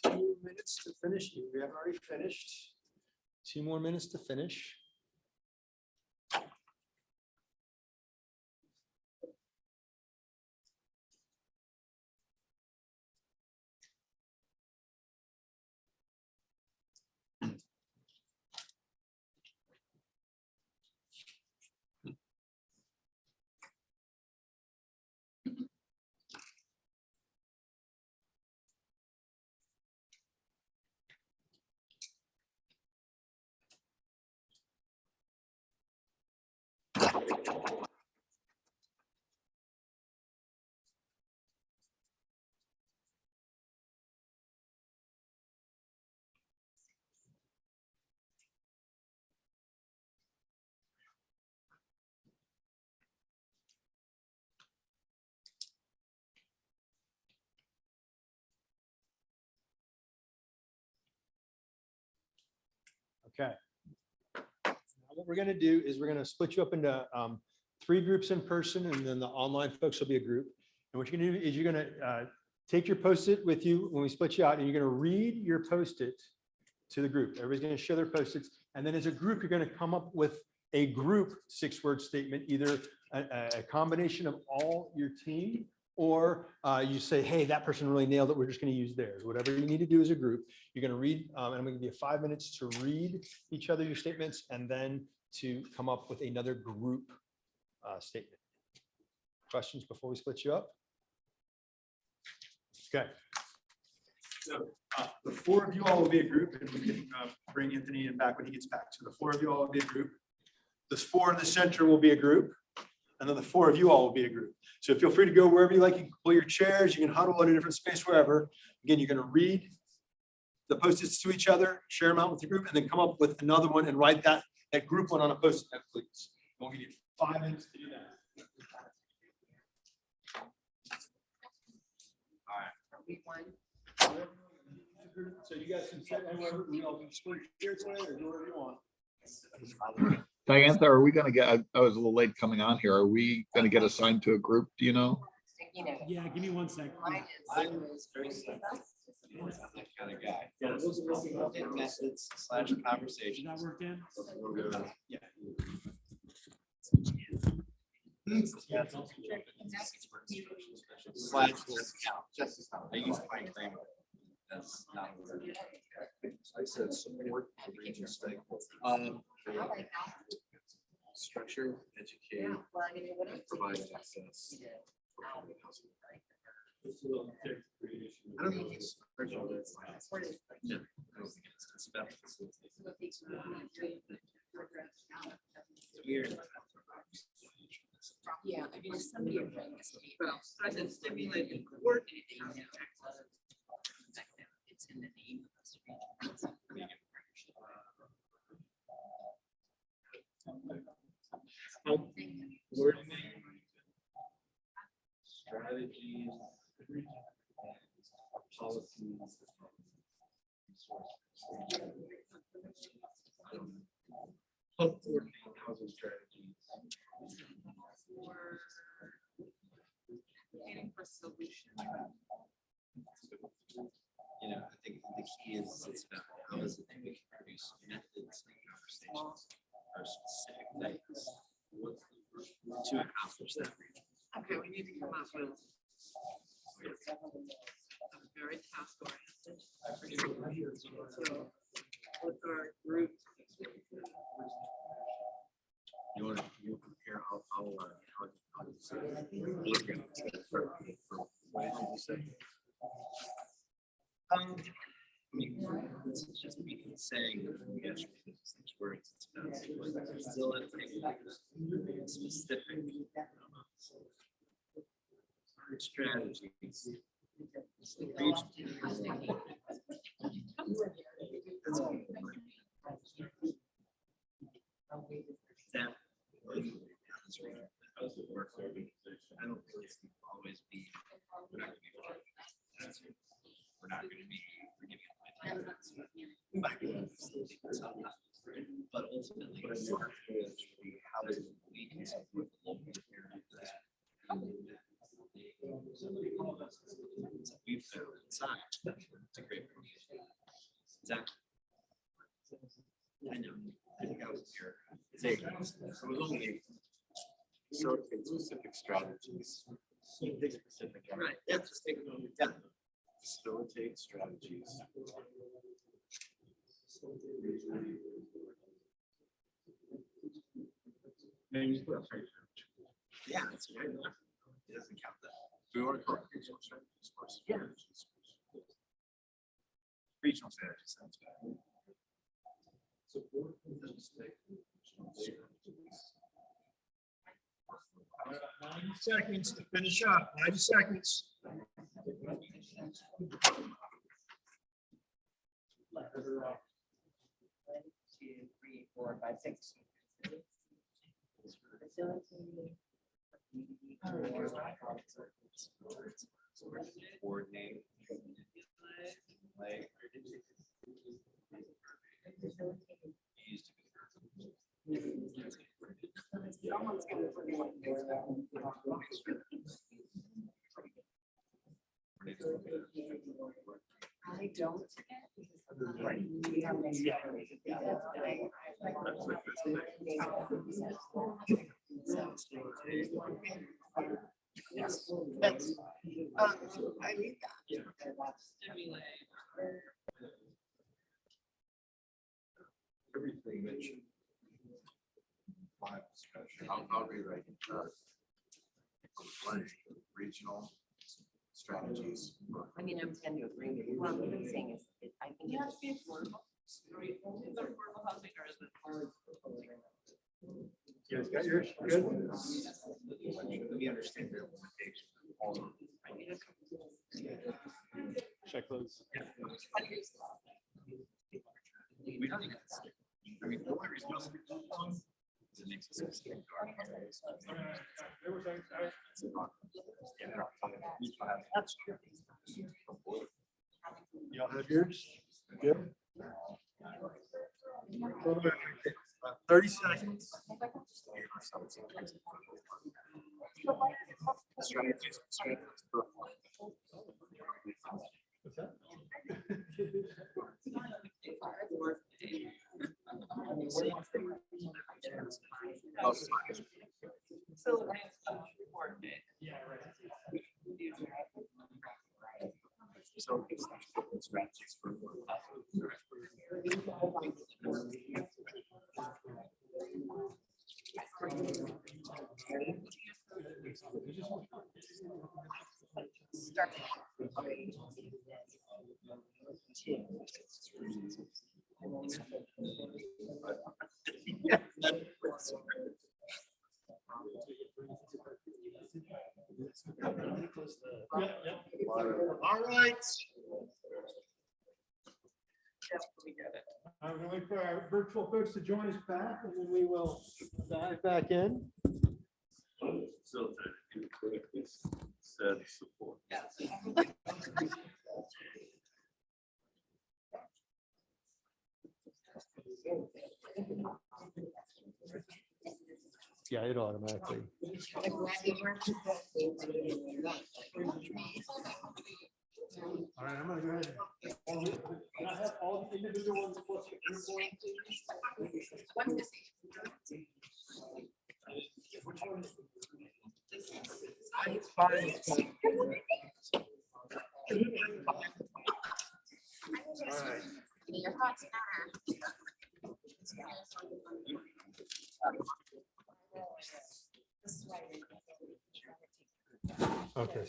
Two minutes to finish. We haven't already finished. 2 more minutes to finish. Okay. Now what we're going to do is we're going to split you up into 3 groups in person, and then the online folks will be a group. And what you're going to do is you're going to take your Post-it with you when we split you out, and you're going to read your Post-it to the group. Everybody's going to show their Post-its. And then as a group, you're going to come up with a group 6-word statement, either a combination of all your team, or you say, hey, that person really nailed it. We're just going to use theirs. Whatever you need to do as a group, you're going to read, and I'm going to give you 5 minutes to read each other your statements, and then to come up with another group statement. Questions before we split you up? Okay. So the four of you all will be a group, and we can bring Anthony in back when he gets back. So the four of you all will be a group. This four in the center will be a group, and then the four of you all will be a group. So feel free to go wherever you like. You can pull your chairs, you can huddle in a different space, wherever. Again, you're going to read the Post-its to each other, share them out with the group, and then come up with another one and write that group one on a Post-it note, please. We'll give you 5 minutes to do that. So you guys can sit anywhere, we all can split your chairs away or do whatever you want. Diantha, are we gonna get, I was a little late coming on here. Are we gonna get assigned to a group? Do you know? Yeah, give me 1 second. I'm that kind of guy. Methods / conversation. That worked in? Yeah. I use pine cream. That's not. I said support the region stakeholders. Structure, educate, provide access. I don't know if it's. Yeah, I don't think it's about weird. Yeah, I mean, it's somebody. Well, I said stimulate and coordinating. It's in the name. Strategies, policies. Housing strategies. Advocating for solutions. You know, I think the key is it's about how is it that we can produce methods and conversations or specific things to accomplish that. Okay, we need to come up with a very task oriented. So with our group. You want to compare how to say. This is just me saying that we get these words. It's about facilitating specific strategies. I don't really always be. We're not going to be. We're not going to be forgiving. But ultimately, how do we can support the local areas? We've found inside. It's a great community. Exactly. I know. I think I was here. I was only facilitate specific strategies. Specific, right? Yeah, just take a moment. Yeah. Facilitate strategies. Yeah, it's right. It doesn't count that. Do we want to call it regional strategies? Yeah. Regional strategy sounds good. Support. 90 seconds to finish up. 90 seconds. 1, 2, 3, 4, 5, 6. Coordinate. I don't. Yes, that's, I need that. Stimulate. Everything mentioned. My discussion, I'll rewrite it. Regional strategies. I mean, I tend to agree with you. What I'm saying is, I think You have it's to be affordable. Are we only about affordable housing or is it? You guys got yours? Good. We understand their limitations. Check those. We don't even. I mean, the only reason most people don't is it makes us. Y'all have yours? Good. 30 seconds. What's that? Strategies for All right. I'm going to wait for our virtual folks to join us back, and then we will dive back in. So that politically said support. Yeah, it automatically. All right, I'm gonna go ahead. Can I have all the individual ones plus the group one, please? What's this? Your thoughts matter. Okay.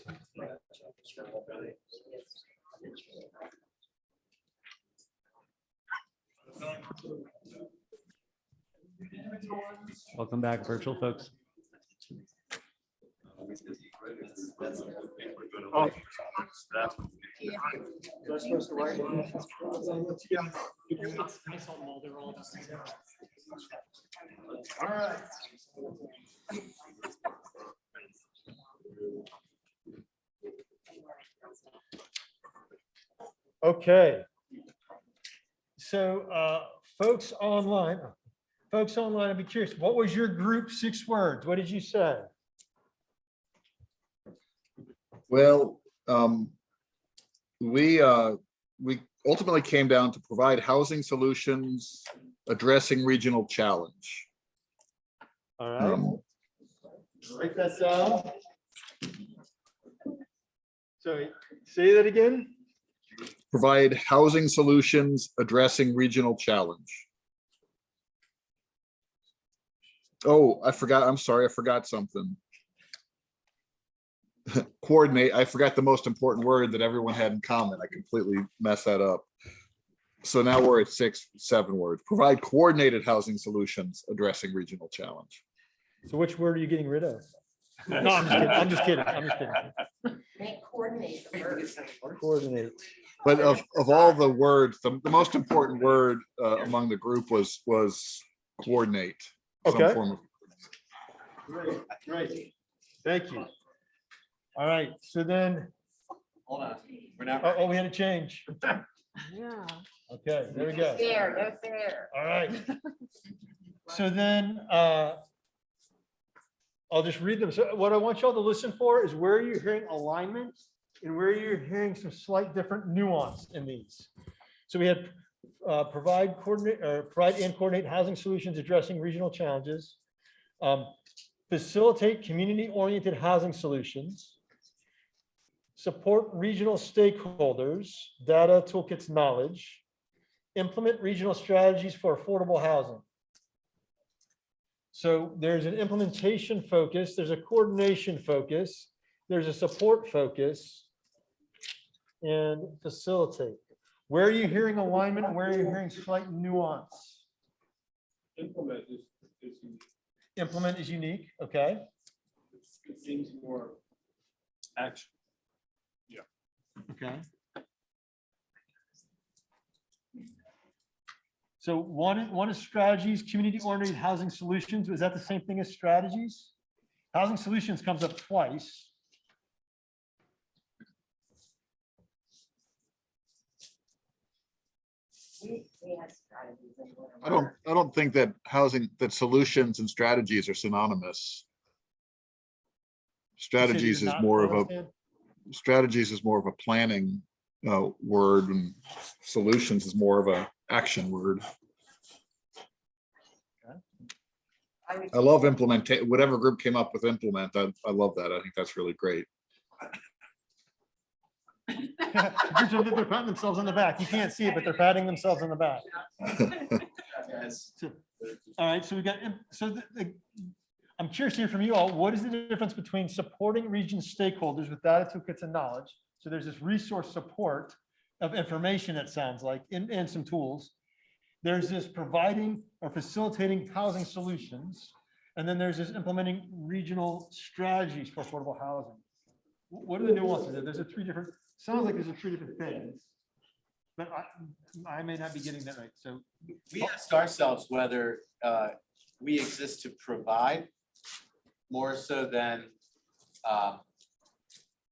Welcome back, virtual folks. Oh. That's That's supposed to write. All right. Okay. So folks online, I'd be curious, what was your group 6 words? What did you say? Well, we ultimately came down to provide housing solutions addressing regional challenge. All right. Write that down. So say that again. Provide housing solutions addressing regional challenge. Oh, I forgot. I'm sorry. I forgot something. Coordinate. I forgot the most important word that everyone had in common. I completely messed that up. So now we're at 7 words. Provide coordinated housing solutions addressing regional challenge. So which word are you getting rid of? No, I'm just kidding. Make coordinate the first. Coordinate. But of all the words, the most important word among the group was coordinate. Some Okay. form of- Great. Thank you. All right. So then, Hold on, we're not. oh, we had a change. Yeah. Okay, there we go. Fair, no fair. All right. So then, I'll just read them. So what I want y'all to listen for is where you're hearing alignment and where you're hearing some slight different nuance in these. So we had provide and coordinate housing solutions addressing regional challenges. Facilitate community-oriented housing solutions. Support regional stakeholders, data, toolkits, knowledge. Implement regional strategies for affordable housing. So there's an implementation focus, there's a coordination focus, there's a support focus, and facilitate. Where are you hearing alignment and where are you hearing slight nuance? Implement is unique. Implement is unique, okay? It seems more action. Yeah. Okay. So one is strategies, community-oriented housing solutions. Was that the same thing as strategies? Housing solutions comes up twice. We had strategies in one. I don't think that solutions and strategies are synonymous. Strategies is more of a planning word, and solutions is more of a action word. I love implementation. Whatever group came up with implement, I love that. I think that's really great. They're patting themselves on the back. You can't see it, but they're patting themselves on the back. All right, so we got, I'm curious to hear from you all. What is the difference between supporting region stakeholders with data toolkits and knowledge? So there's this resource support of information, it sounds like, and some tools. There's this providing or facilitating housing solutions. And then there's this implementing regional strategies for affordable housing. What are the nuances there? There's a three different, sounds like there's a three different things. But I may not be getting that right. So we asked ourselves whether we exist to provide more so than,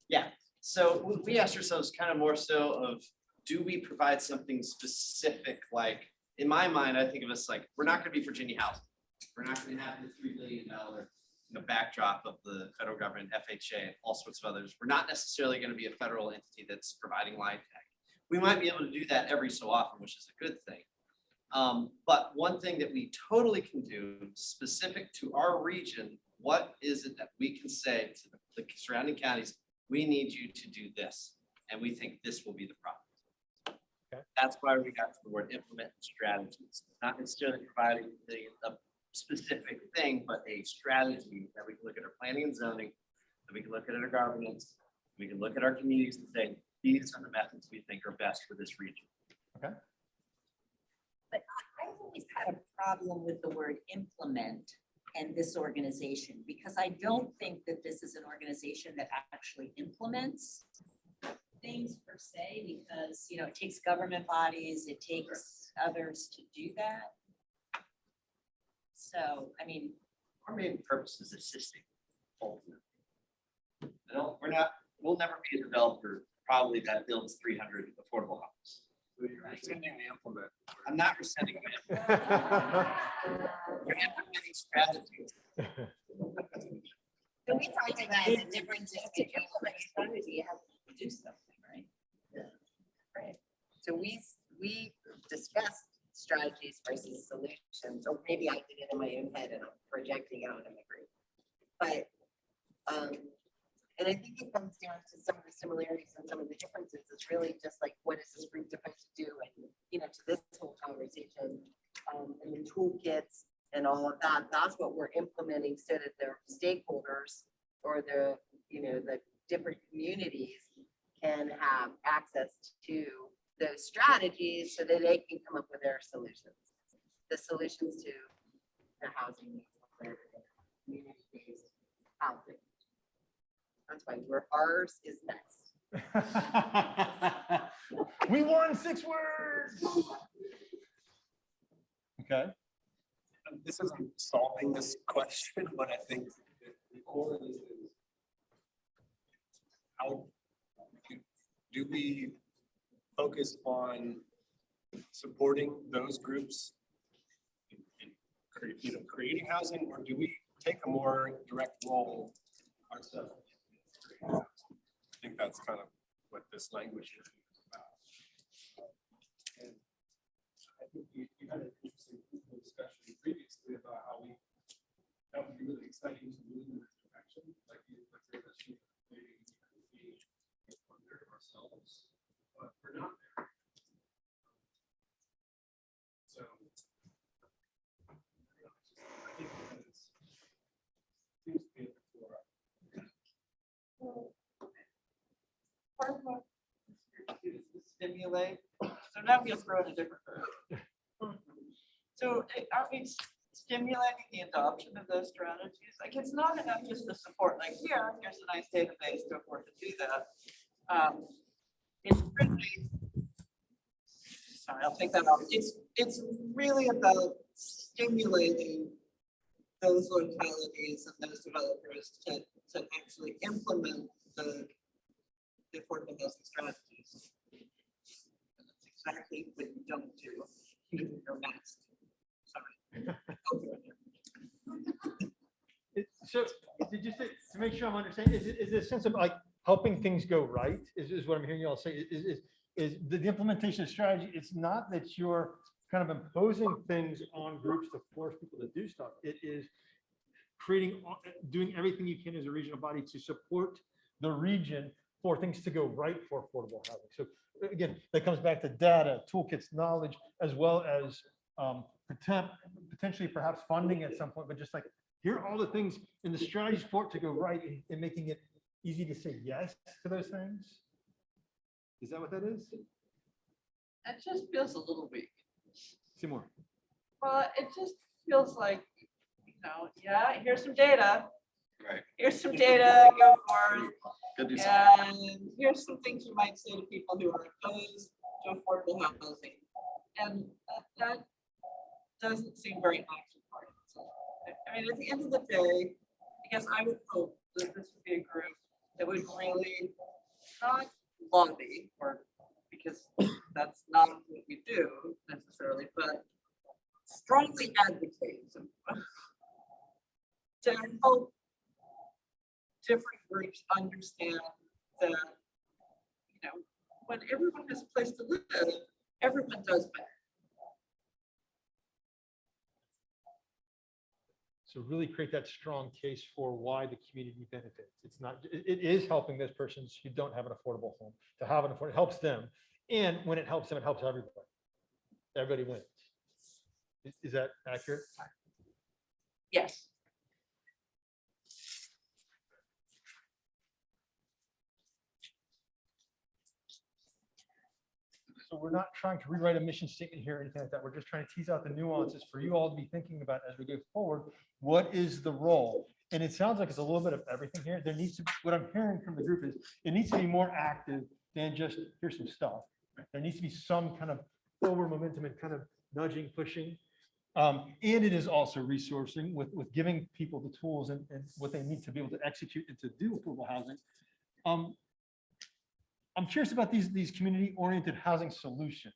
yeah. So we asked ourselves kind of more so of, do we provide something specific? Like in my mind, I think of us like, we're not going to be Virginia Housing. We're not going to have the $3 billion backdrop of the federal government, FHA, and all sorts of others. We're not necessarily going to be a federal entity that's providing line tech. We might be able to do that every so often, which is a good thing. But one thing that we totally can do specific to our region, what is it that we can say to the surrounding counties, we need you to do this, and we think this will be the problem. Okay. That's why we got to the word implement strategies. It's not necessarily providing a specific thing, but a strategy that we can look at our planning and zoning, that we can look at our governance, we can look at our communities and say, these are the methods we think are best for this region. Okay. But I've always had a problem with the word implement and this organization, because I don't think that this is an organization that actually implements things per se, because, you know, it takes government bodies, it takes others to do that. So, I mean, our main purpose is assisting. Ultimately, we'll never be a developer probably that builds 300 affordable homes. So you're rescinding the implement. I'm not rescinding it. We're implementing strategies. So we talked about the difference between implement strategy, you have to do something, right? Yeah. Right. So we discussed strategies versus solutions, or maybe I did it in my own head and I'm projecting out in the group. But and I think it comes down to some of the similarities and some of the differences. It's really just like, what is this group supposed to do? And, you know, to this whole conversation, and the toolkits and all of that, that's what we're implementing so that their stakeholders or the, you know, the different communities can have access to those strategies so that they can come up with their solutions. The solutions to the housing needs, community-based housing. That's why ours is next. We won 6 words. Okay. This isn't solving this question, but I think the core is how do we focus on supporting those groups in creating housing, or do we take a more direct role ourselves? I think that's kind of what this language is about. And I think you had an interesting discussion previously about how that would be really exciting to move in this direction. Like maybe we there ourselves, but we're not there. So I think that it's seems to be at the core. Part of what stimulate. So now we'll throw in a different verb. So aren't we stimulating the adoption of those strategies? Like, it's not enough just to support, like, yeah, here's a nice database, go forth to do that. It's really, sorry, I'll take that off. It's really about stimulating those localities and those developers to actually implement the affordable housing strategies. That's exactly what you don't do. You do your mask. Sorry. So, just to make sure I'm understanding, is it a sense of like helping things go right? Is what I'm hearing you all say. Is the implementation of strategy? It's not that you're kind of imposing things on groups to force people to do stuff. It is doing everything you can as a regional body to support the region for things to go right for affordable housing. So again, that comes back to data, toolkits, knowledge, as well as potentially perhaps funding at some point, but just like, here are all the things in the strategies for it to go right and making it easy to say yes to those things. Is that what that is? It just feels a little weak. Say more. Well, it just feels like, you know, yeah, here's some data. Right. Here's some data, go forth. Go do And here's some things you might say to people who are opposed to affordable housing. And that doesn't seem very action-oriented. I mean, at the end of the day, I guess I would hope that this would be a group that would really not lobby, or because that's not what we do necessarily, but strongly advocate to help different groups understand that, you know, when everyone has a place to live, everyone does better. So really create that strong case for why the community benefits. It's not, it is helping those persons who don't have an affordable home to have an affordable, it helps them. And when it helps them, it helps everybody. Everybody wins. Is that accurate? Yes. So we're not trying to rewrite a mission statement here or anything like that. We're just trying to tease out the nuances for you all to be thinking about as we go forward. What is the role? And it sounds like it's a little bit of everything here. There needs to, what I'm hearing from the group is it needs to be more active than just here's some stuff. There needs to be some kind of forward momentum and kind of nudging, pushing. And it is also resourcing with giving people the tools and what they need to be able to execute and to do affordable housing. I'm curious about these community-oriented housing solutions.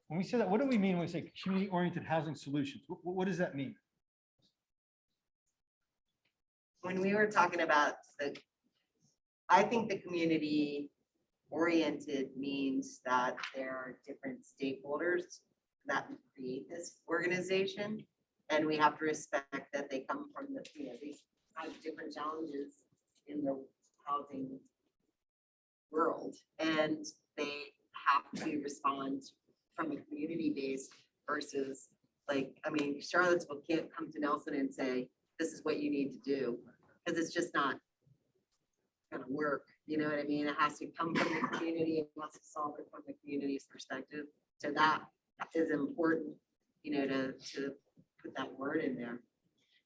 When we say that, what do we mean when we say community-oriented housing solutions? What does that mean? When we were talking about I think the community oriented means that there are different stakeholders that create this organization, and we have to respect that they come from the, you know, these have different challenges in the housing world, and they have to respond from a community base versus like, I mean, Charlottesville can't come to Nelson and say, this is what you need to do, because it's just not gonna work. You know what I mean? It has to come from the community. It wants to solve it from the community's perspective. So that is important, you know, to put that word in there.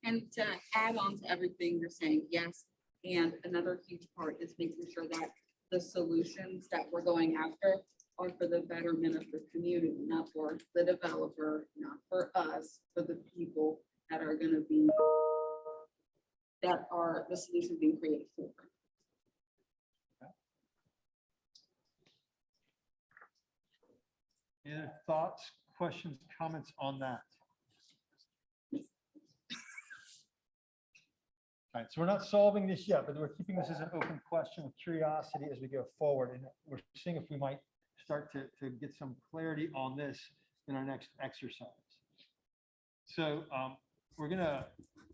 And to add on to everything you're saying, yes. And another huge part is making sure that the solutions that we're going after are for the betterment of the community, not for the developer, not for us, for the people that are going to be, that are the solution being created for. Any other thoughts, questions, comments on that? All right, so we're not solving this yet, but we're keeping this as an open question with curiosity as we go forward. And we're seeing if we might start to get some clarity on this in our next exercise. So we're gonna,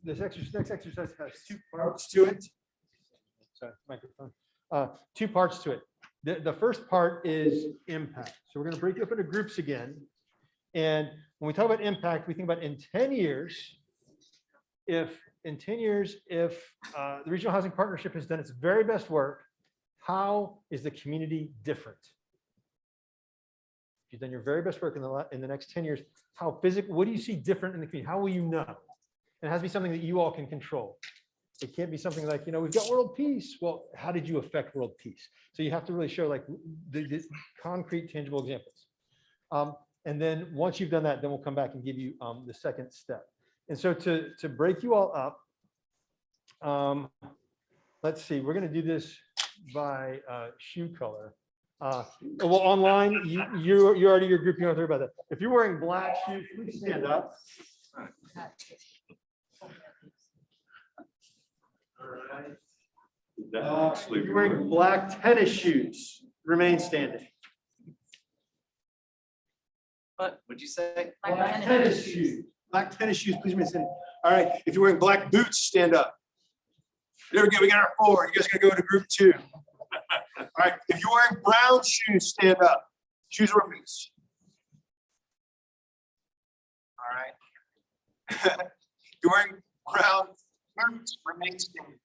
next exercise has 2 parts to it. Sorry, microphone. 2 parts to it. The first part is impact. So we're going to break it up into groups again. And when we talk about impact, we think about in 10 years, if the Regional Housing Partnership has done its very best work, how is the community different? If you've done your very best work in the next 10 years, what do you see different in the community? How will you know? And it has to be something that you all can control. It can't be something like, we've got world peace. Well, how did you affect world peace? So you have to really show like the concrete, tangible examples. And then once you've done that, then we'll come back and give you the second step. And so to break you all up, let's see, we're going to do this by shoe color. Well, online, you're already your group. You don't have to worry about that. If you're wearing black shoes, please stand up. If you're wearing black tennis shoes, remain standing. What would you say? Black tennis shoes. Black tennis shoes, please remain standing. All right, if you're wearing black boots, stand up. There we go. We got our 4. You guys are gonna go to group 2. All right, if you're wearing brown shoes, stand up. Shoes or boots. All right. If you're wearing brown boots, remain standing.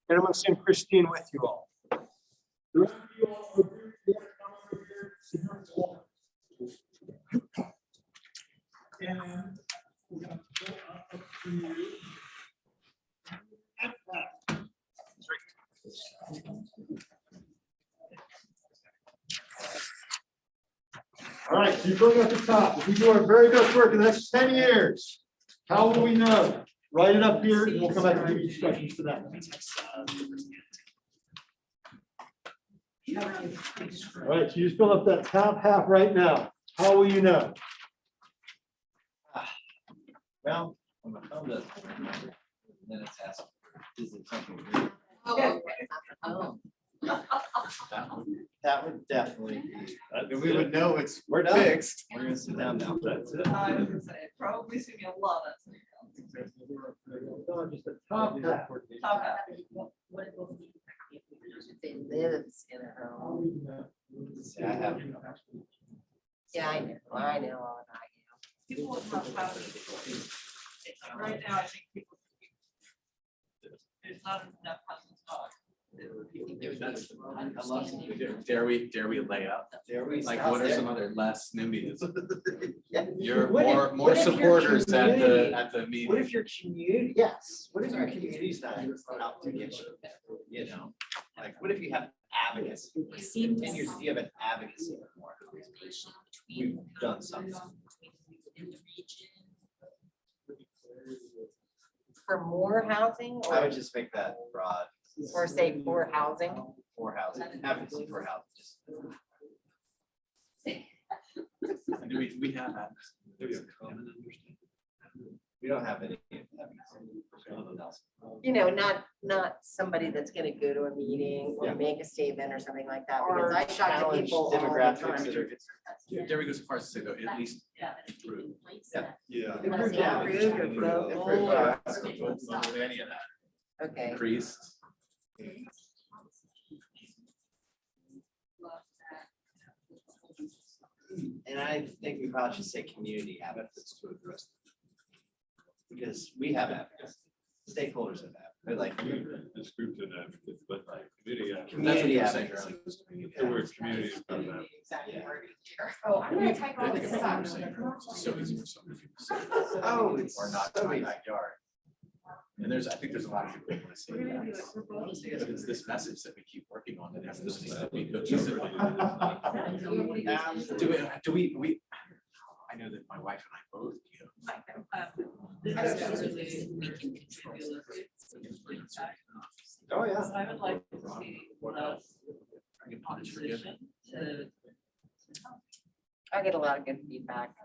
And I'm going to send Christine with you all. The rest of you all are going to come over here to and we're going to go up to you. All right, so you're going at the top. If we do our very best work in the next 10 years, how will we know? Write it up here and we'll come back and give you instructions for that. All right, so you just fill up that top half right now. How will you know? Well, I'm gonna come to, then it's asked, is it something new? That would definitely be, we would know we're done. Fixed. We're gonna sit down now. That's it. I was gonna say, probably see me a lot of. Just the top half. Top half. It lives in a home. See, I have. Yeah, I know all about you. People will have houses. Right now, I think people. There's not enough housing stock. I love it. Dare we lay up? Like, what are some other less NIMBYs? You're more supporters at the meeting. What if your community, yes, what if your community's not out to get you? You know, like, what if you have advocacy? In 10 years, if you have an advocacy for more, we've done something. For more housing I or, would just make that broad. or say for housing? For housing, advocacy for housing. Do we have that? We don't have any. You know, not somebody that's gonna go to a meeting or make a statement or something like that, because I talk to Challenge people all the demographics time. that are. Dare we go so far as to say though, at least improve. Yeah. Improve or vote. Any of that. Okay. Increased. And I think we probably should say community advocates to address. Because we have advocates, stakeholders have advocates, they're like. This group's an advocate, but like community. Community advocates. advocates. The word community is not that. Oh, I'm gonna type all this up. So easy for some people to say. Oh, it's Or not so in my easy. backyard. And I think there's a lot of people that want to say that. But it's this message that we keep working on that has to be cohesive. Do we, I know that my wife and I both do. Oh, yeah. I would like to see opposition to. I get a lot of good feedback.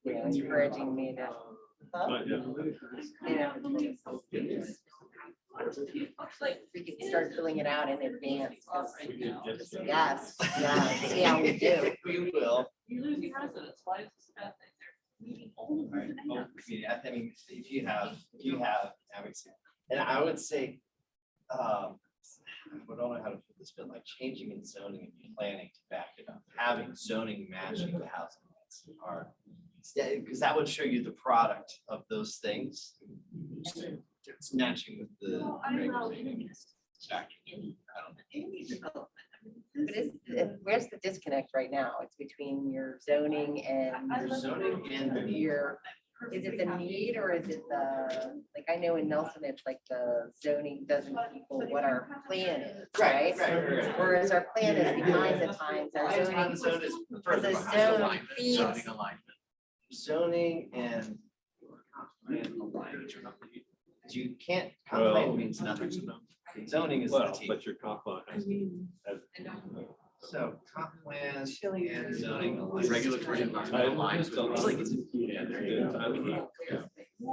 Yeah, encouraging me to. Yeah. We can start filling it out in advance. Yes, yes, yeah, we do. We will. You lose your residents, why is this a bad thing? They're meeting all Right. Oh, community, I mean, if you have advocacy, and I would say, I don't know how to put this, but like changing in zoning and planning to back it up, having zoning matching the housing rights are Yeah, because that would show you the product of those things. It's matching with the. But where's the disconnect right now? It's between your zoning and. Your zoning and your, is it the need or is it the, like, I know in Nelson, it's like the zoning doesn't equal what our plan is, right? Right. Whereas our plan is behind the times, our zoning. Zone is The zone feeds. Zoning alignment. Zoning and. Plan alignment. You can't, Well- comp plan means nothing. Zoning is the Well, T. but your comp plan has to have. So comp plan and zoning. alignment. Regulatory environmental alignment. It's like it's-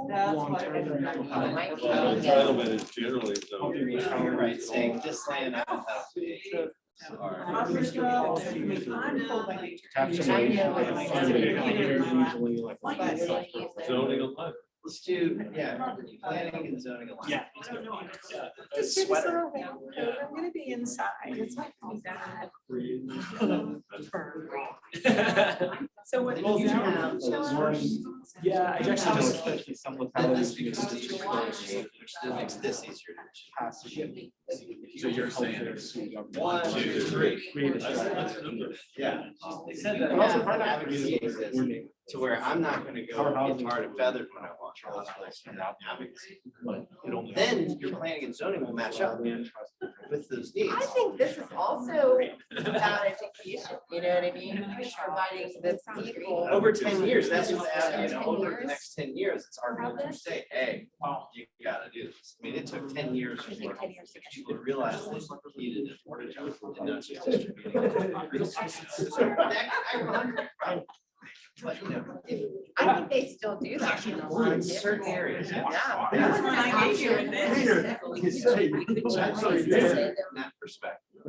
That's why. Entitlement is generally. You're right, saying this land. I don't have to pay. Zoning alignment. Let's do, planning and zoning alignment. Yeah. Just sweater. I'm gonna be inside. It's like that. So what? Well, do you have? Yeah, I actually just. And this becomes easier to negotiate, which then makes this easier to. So you're saying it's 1, 2, 3. Yeah. They said that also part of advocacy exists to where I'm not gonna go get tarred and feathered when I walk. Advocacy. Then your planning and zoning will match up with those needs. I think this is also about education, you know what I mean? Providing the people. Over 10 years, that's what the advocacy, over the next 10 years, it's argument to say, hey, you gotta do this. I mean, it took 10 years for you to realize that you needed it. And not just distributing. But, you know, I think they still do that. in certain areas. Yeah. That's what I gave you in this. That perspective.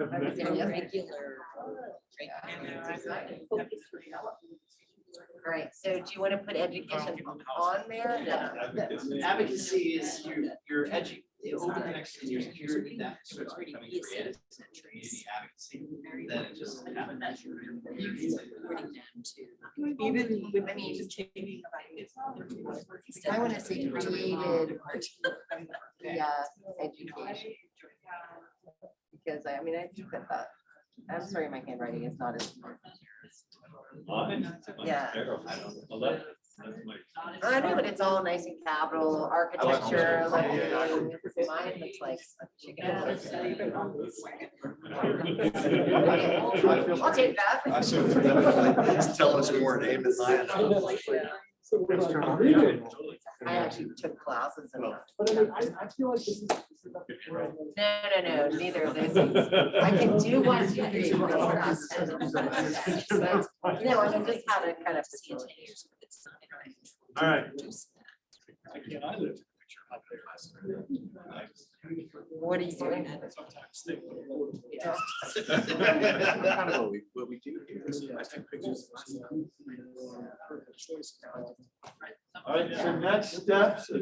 All right, so do you want to put education on there? No. Advocacy is your over the next 10 years, if you're that starts becoming creative community advocacy, then it just happens. Even with, I mean, I want to say created education. Because I mean, I think that, I'm sorry, my handwriting is not as. Yeah. I know, but it's all nice and capital, architecture, like, mine looks like chicken. I'll take that. Tell us more name and line. I actually took classes in that. But I mean, I feel like this is. No, neither of those things. I can do 1, 2, 3. 4, 5, 6, 7, 8. No, I mean, just how to kind of. All right. I can't either. What are you doing? Sometimes they. What we do here is I take pictures. All right, so next steps. So,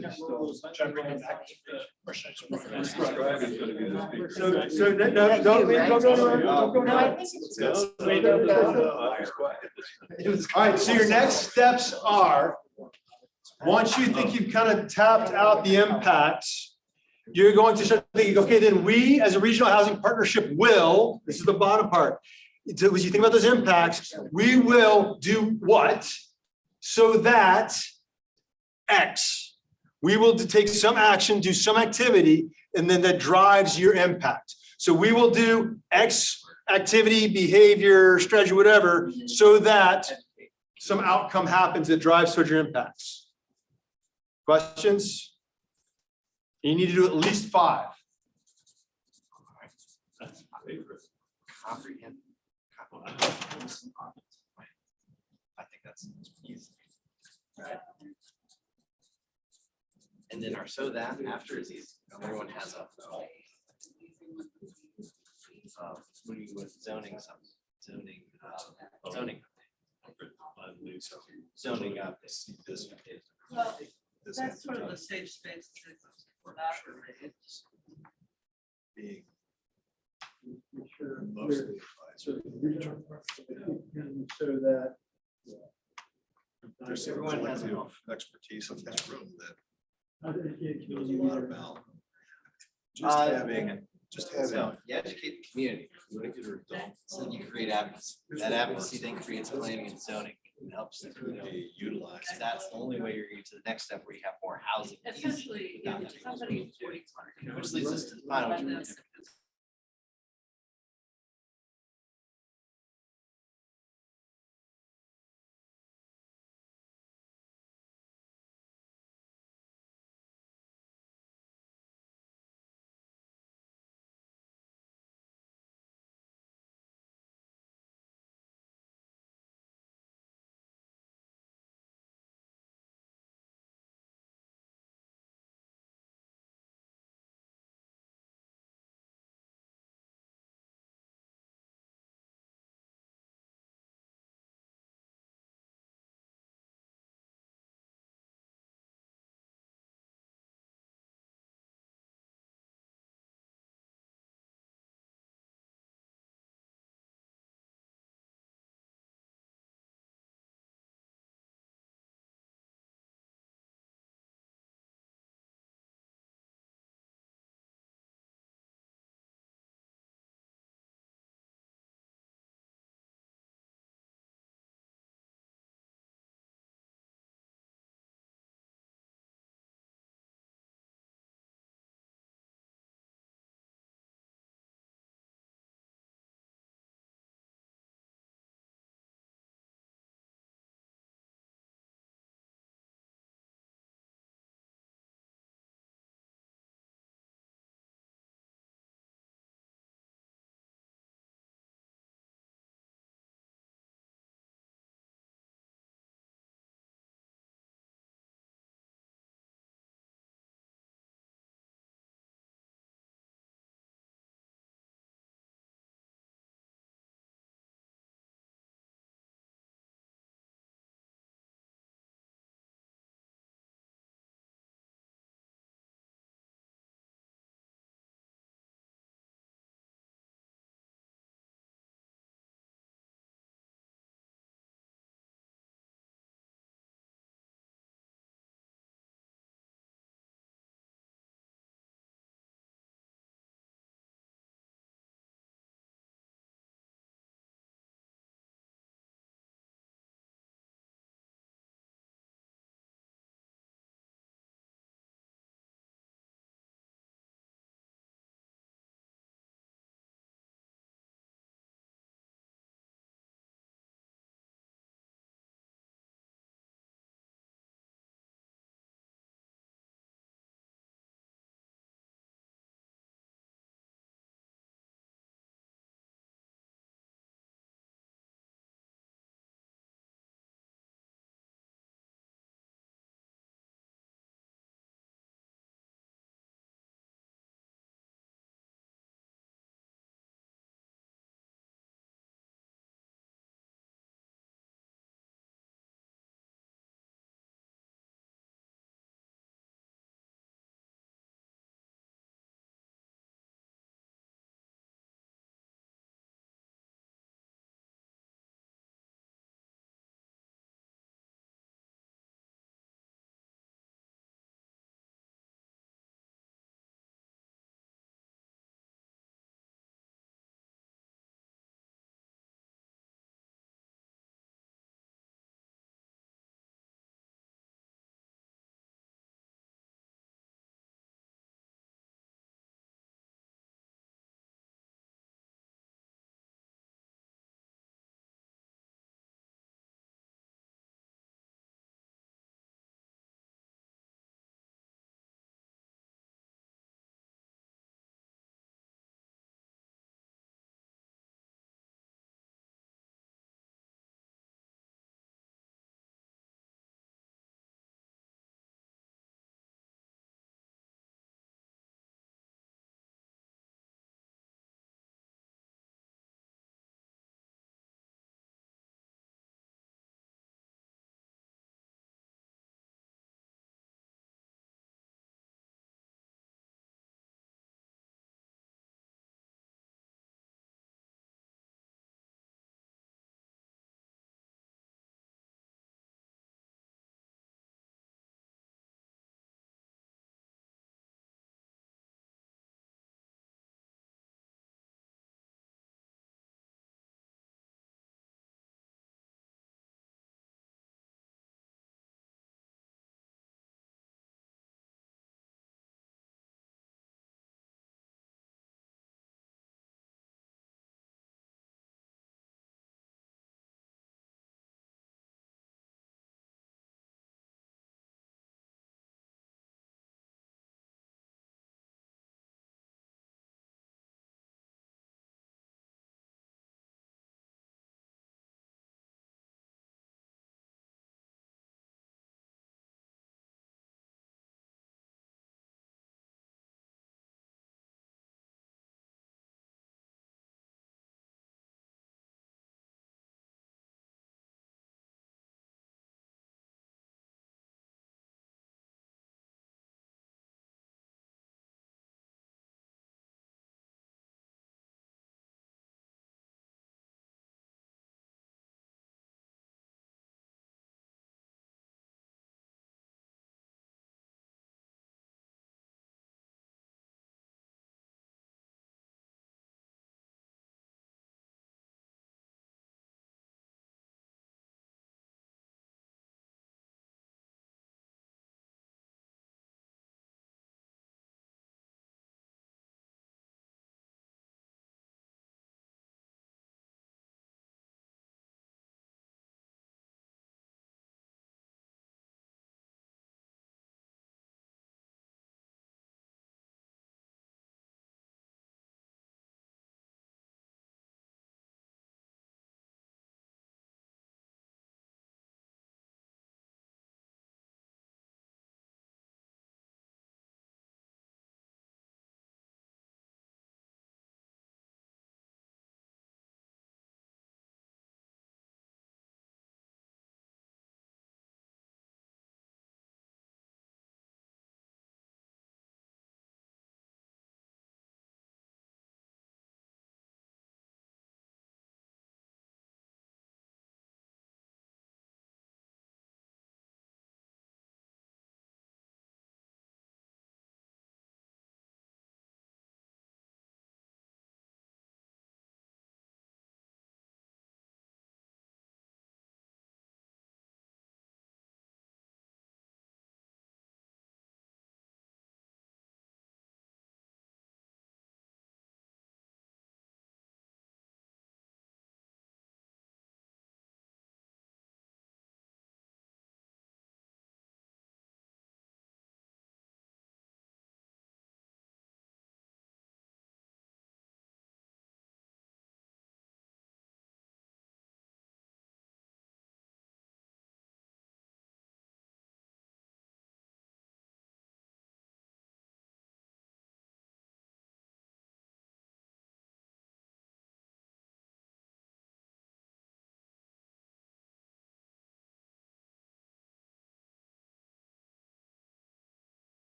no, don't leave, don't go anywhere, don't go No, I anywhere. think it's. All right, so your next steps are, once you think you've kind of tapped out the impacts, you're going to start thinking, okay, then we as a regional housing partnership will, this is the bottom part. So as you think about those impacts, we will do what? So that X, we will take some action, do some activity, and then that drives your impact. So we will do X activity, behavior, strategy, whatever, so that some outcome happens that drives towards your impacts. Questions? You need to do at least 5. That's my favorite. Comprehend. I think that's easy. Right. And then our so that after is easy. Everyone has a. With zoning, zoning. Zoning up this. Well, that's sort of the safe space. Being mostly So that There's some collective expertise in this room that knows a lot about just having. So you educate the community. So you create advocacy. That advocacy then creates planning and zoning and helps the community utilize. That's the only way you're getting to the next step where you have more housing. Essentially, without taking those somebody means away. Which leads us to the final.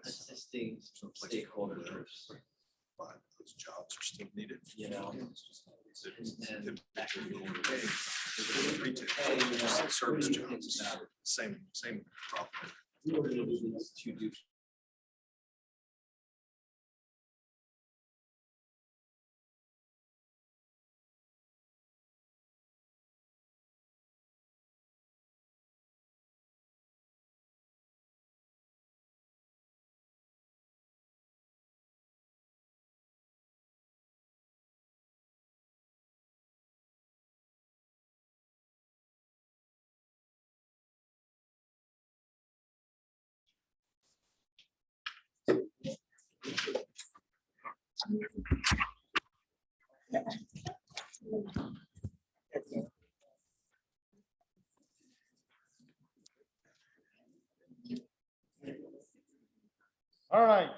assisting stakeholder groups, But those jobs are still needed. you know. And that can be Retail, service jobs, same problem. to do. All right.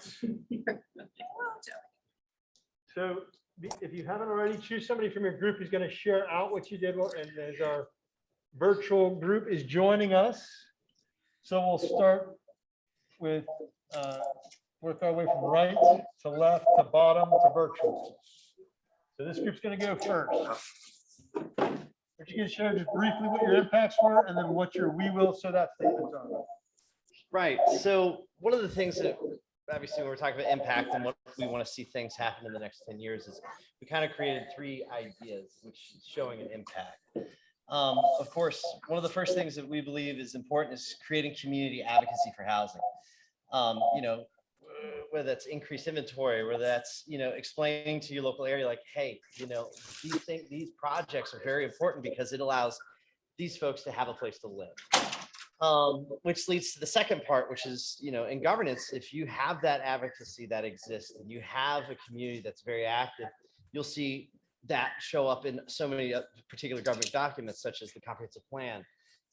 So if you haven't already, choose somebody from your group who's going to share out what you did. And as our virtual group is joining us. So we'll start with, work our way from right to left to bottom to virtual. So this group's going to go first. If you can share just briefly what your impacts were and then what your we will so that statements are. Right. So one of the things that obviously when we're talking about impact and what we want to see things happen in the next 10 years is we kind of created 3 ideas which is showing an impact. Of course, one of the first things that we believe is important is creating community advocacy for housing. You know, whether that's increased inventory, whether that's, you know, explaining to your local area, like, hey, you know, these projects are very important because it allows these folks to have a place to live. Which leads to the second part, which is, you know, in governance, if you have that advocacy that exists and you have a community that's very active, you'll see that show up in so many particular government documents, such as the comprehensive plan.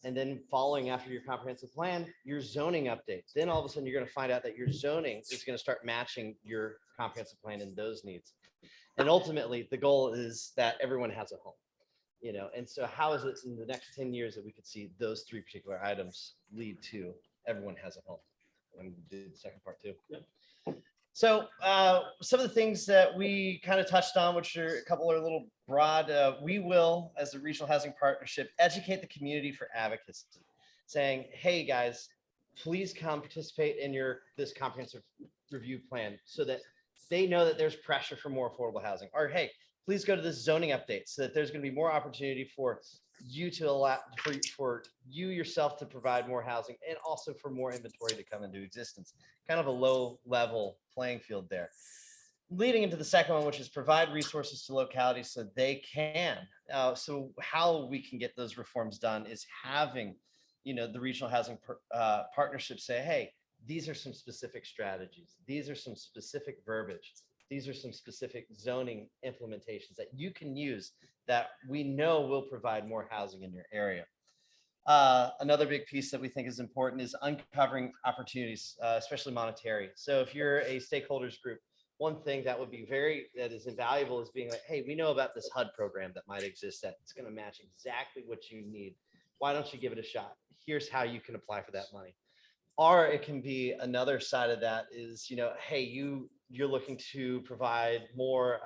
And then following after your comprehensive plan, your zoning updates. Then all of a sudden you're going to find out that your zoning is going to start matching your comprehensive plan and those needs. And ultimately the goal is that everyone has a home, you know, and so how is it in the next 10 years that we could see those 3 particular items lead to everyone has a home? I'm going to do the second part too. Yeah. So some of the things that we kind of touched on, which are a couple are a little broad, we will, as the Regional Housing Partnership, educate the community for advocacy, saying, hey guys, please come participate in this comprehensive review plan so that they know that there's pressure for more affordable housing. Or hey, please go to this zoning update so that there's going to be more opportunity for you to allow for you yourself to provide more housing and also for more inventory to come into existence. Kind of a low level playing field there. Leading into the second one, which is provide resources to localities so they can. So how we can get those reforms done is having, you know, the Regional Housing Partnership say, hey, these are some specific strategies. These are some specific verbiage. These are some specific zoning implementations that you can use that we know will provide more housing in your area. Another big piece that we think is important is uncovering opportunities, especially monetary. So if you're a stakeholders group, one thing that would be that is invaluable is being like, hey, we know about this HUD program that might exist that it's going to match exactly what you need. Why don't you give it a shot? Here's how you can apply for that money. Or it can be another side of that is, you know, hey, you're looking to provide more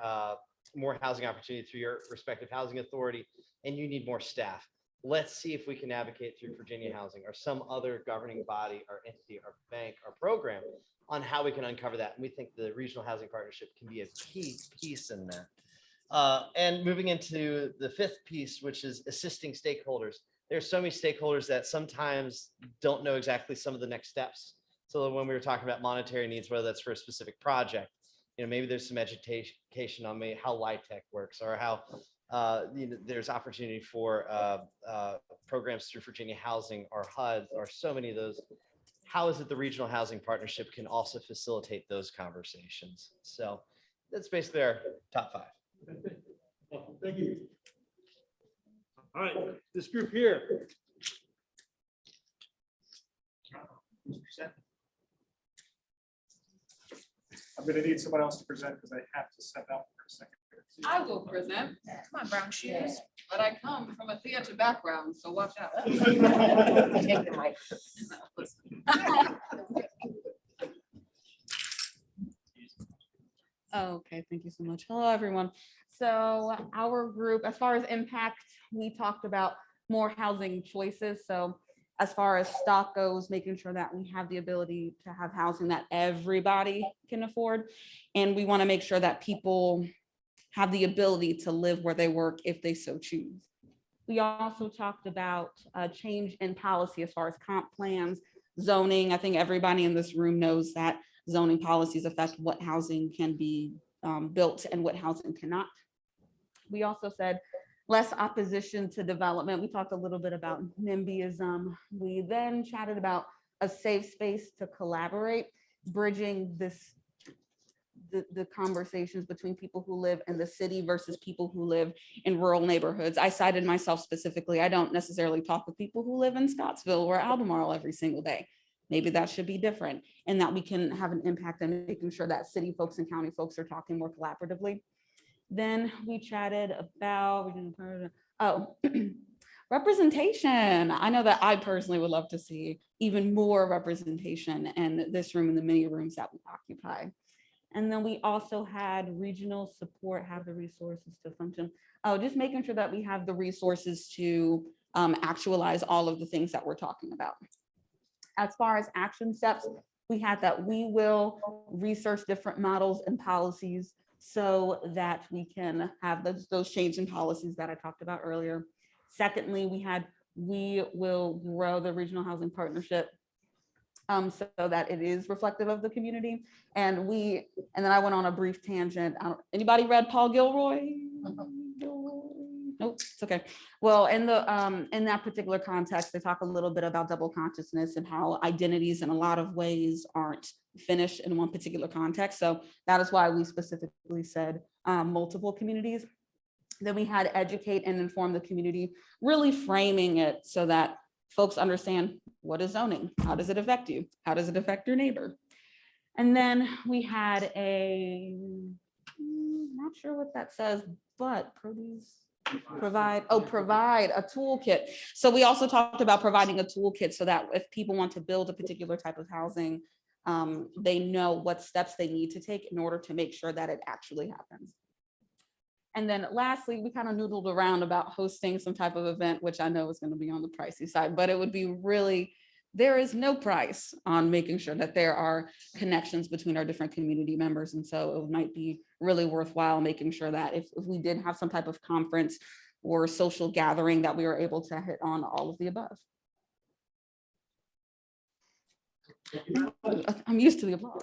housing opportunity through your respective housing authority, and you need more staff. Let's see if we can advocate through Virginia Housing or some other governing body or entity or bank or program on how we can uncover that. And we think the Regional Housing Partnership can be a key piece in that. And moving into the 5th piece, which is assisting stakeholders. There's so many stakeholders that sometimes don't know exactly some of the next steps. So when we were talking about monetary needs, whether that's for a specific project, you know, maybe there's some education on maybe how LIHTC works or how you know, there's opportunity for programs through Virginia Housing or HUD or so many of those. How is it the Regional Housing Partnership can also facilitate those conversations? So that's basically our top 5. Thank you. All right, this group here. I'm going to need someone else to present because I have to step out for a second. I will present. Come on, brown shoes. But I come from a theater background, so watch out. Oh, okay, thank you so much. Hello, everyone. So our group, as far as impact, we talked about more housing choices. So as far as stock goes, making sure that we have the ability to have housing that everybody can afford. And we want to make sure that people have the ability to live where they work if they so choose. We also talked about a change in policy as far as comp plans, zoning. I think everybody in this room knows that zoning policies affect what housing can be built and what housing cannot. We also said less opposition to development. We talked a little bit about NIMBYism. We then chatted about a safe space to collaborate, bridging the conversations between people who live in the city versus people who live in rural neighborhoods. I cited myself specifically. I don't necessarily talk with people who live in Scottsville or Albemarle every single day. Maybe that should be different, and that we can have an impact on making sure that city folks and county folks are talking more collaboratively. Then we chatted about, representation. I know that I personally would love to see even more representation in this room and the many rooms that we occupy. And then we also had regional support have the resources to function. Oh, just making sure that we have the resources to actualize all of the things that we're talking about. As far as action steps, we had that we will research different models and policies so that we can have those changes in policies that I talked about earlier. Secondly, we will grow the regional housing partnership so that it is reflective of the community. And then I went on a brief tangent. Anybody read Paul Gilroy? Nope, it's okay. Well, in that particular context, they talk a little bit about double consciousness and how identities in a lot of ways aren't finished in one particular context. So that is why we specifically said multiple communities. Then we had educate and inform the community, really framing it so that folks understand what is zoning, how does it affect you, how does it affect your neighbor. And then we had not sure what that says, but provide a toolkit. So we also talked about providing a toolkit so that if people want to build a particular type of housing, they know what steps they need to take in order to make sure that it actually happens. And then lastly, we kind of noodled around about hosting some type of event, which I know is going to be on the pricey side, but it would be really, there is no price on making sure that there are connections between our different community members. And so it might be really worthwhile making sure that if we did have some type of conference or social gathering, that we were able to hit on all of the above. I'm used to the applause.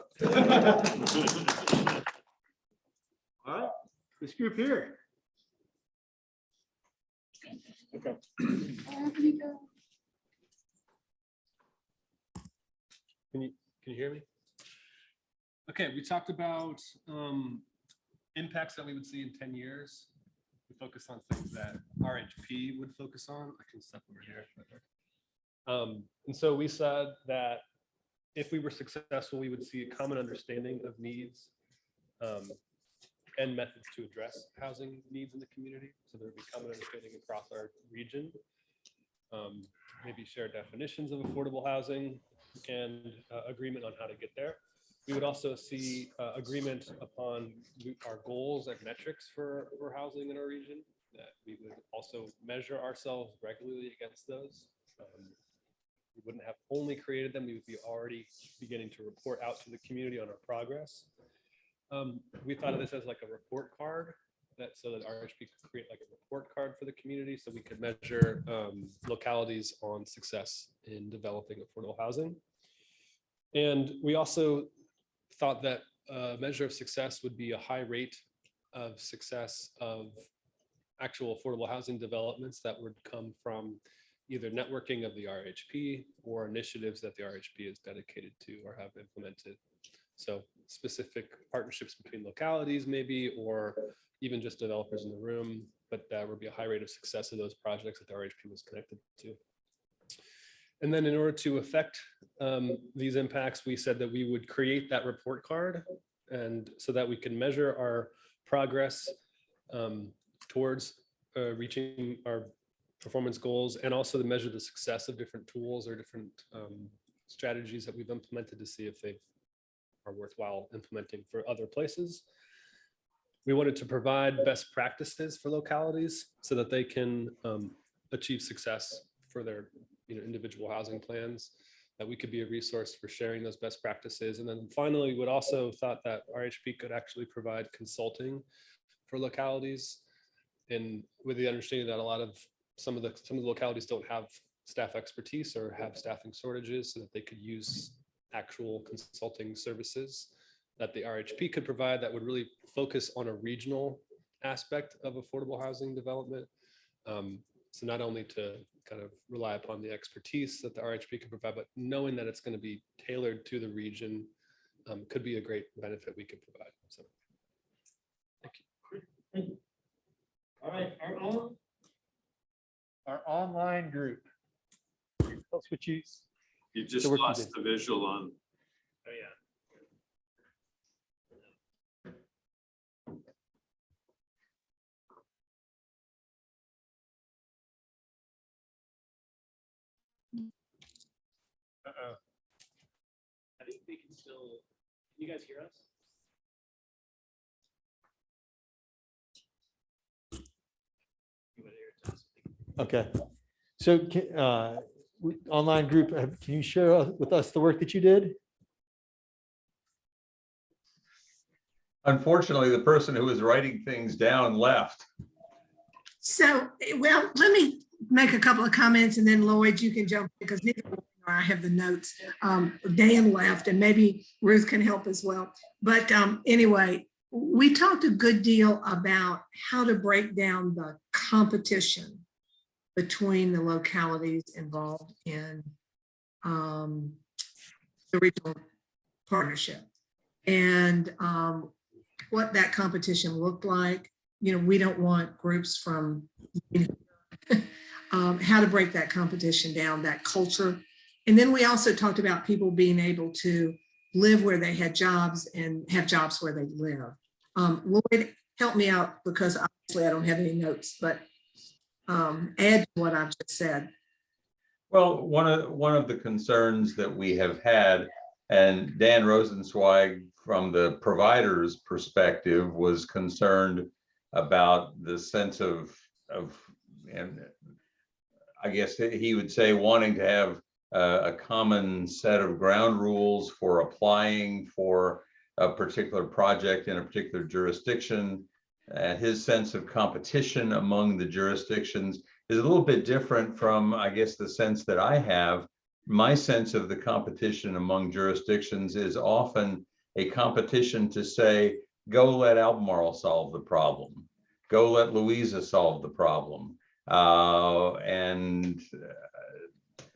All right, this group here. Okay. Can you hear me? Okay, we talked about impacts that we would see in 10 years. We focused on things that RHP would focus on. I can step over here. And so we said that if we were successful, we would see a common understanding of needs and methods to address housing needs in the community. So there would be common understanding across our region, maybe shared definitions of affordable housing and agreement on how to get there. We would also see agreement upon our goals and metrics for housing in our region, that we would also measure ourselves regularly against those. We wouldn't have only created them, we would be already beginning to report out to the community on our progress. We thought of this as like a report card, so that RHP could create like a report card for the community so we could measure localities on success in developing affordable housing. And we also thought that a measure of success would be a high rate of success of actual affordable housing developments that would come from either networking of the RHP or initiatives that the RHP is dedicated to or have implemented. So specific partnerships between localities maybe, or even just developers in the room, but that would be a high rate of success of those projects that the RHP was connected to. And then in order to affect these impacts, we said that we would create that report card, and so that we can measure our progress towards reaching our performance goals, and also to measure the success of different tools or different strategies that we've implemented to see if they are worthwhile implementing for other places. we wanted to provide best practices for localities so that they can achieve success for their individual housing plans, that we could be a resource for sharing those best practices. And then finally, we would also thought that RHP could actually provide consulting for localities, and with the understanding that a lot of some of the localities don't have staff expertise or have staffing shortages, so that they could use actual consulting services that the RHP could provide that would really focus on a regional aspect of affordable housing development. So not only to kind of rely upon the expertise that the RHP could provide, but knowing that it's going to be tailored to the region could be a great benefit we could provide. So Thank you. All right, our online group. That's what you just the work you lost did. the visual on. Oh, yeah. Uh-oh. I think they can still, can you guys hear us? Okay, so online group, can you share with us the work that you did? Unfortunately, the person who was writing things down left. So, well, let me make a couple of comments and then Lloyd, you can jump because neither one or I have the notes. Dan left and maybe Ruth can help as well. But anyway, we talked a good deal about how to break down the competition between the localities involved in the regional partnership and what that competition looked like. We don't want groups from how to break that competition down, that culture. And then we also talked about people being able to live where they had jobs and have jobs where they live. Lloyd, help me out because obviously I don't have any notes, but add to what I've just said. Well, one of the concerns that we have had, and Dan Rosenzweig from the provider's perspective was concerned about the sense of and I guess he would say wanting to have a common set of ground rules for applying for a particular project in a particular jurisdiction. His sense of competition among the jurisdictions is a little bit different from, I guess, the sense that I have. My sense of the competition among jurisdictions is often a competition to say, go let Albemarle solve the problem. Go let Louisa solve the problem.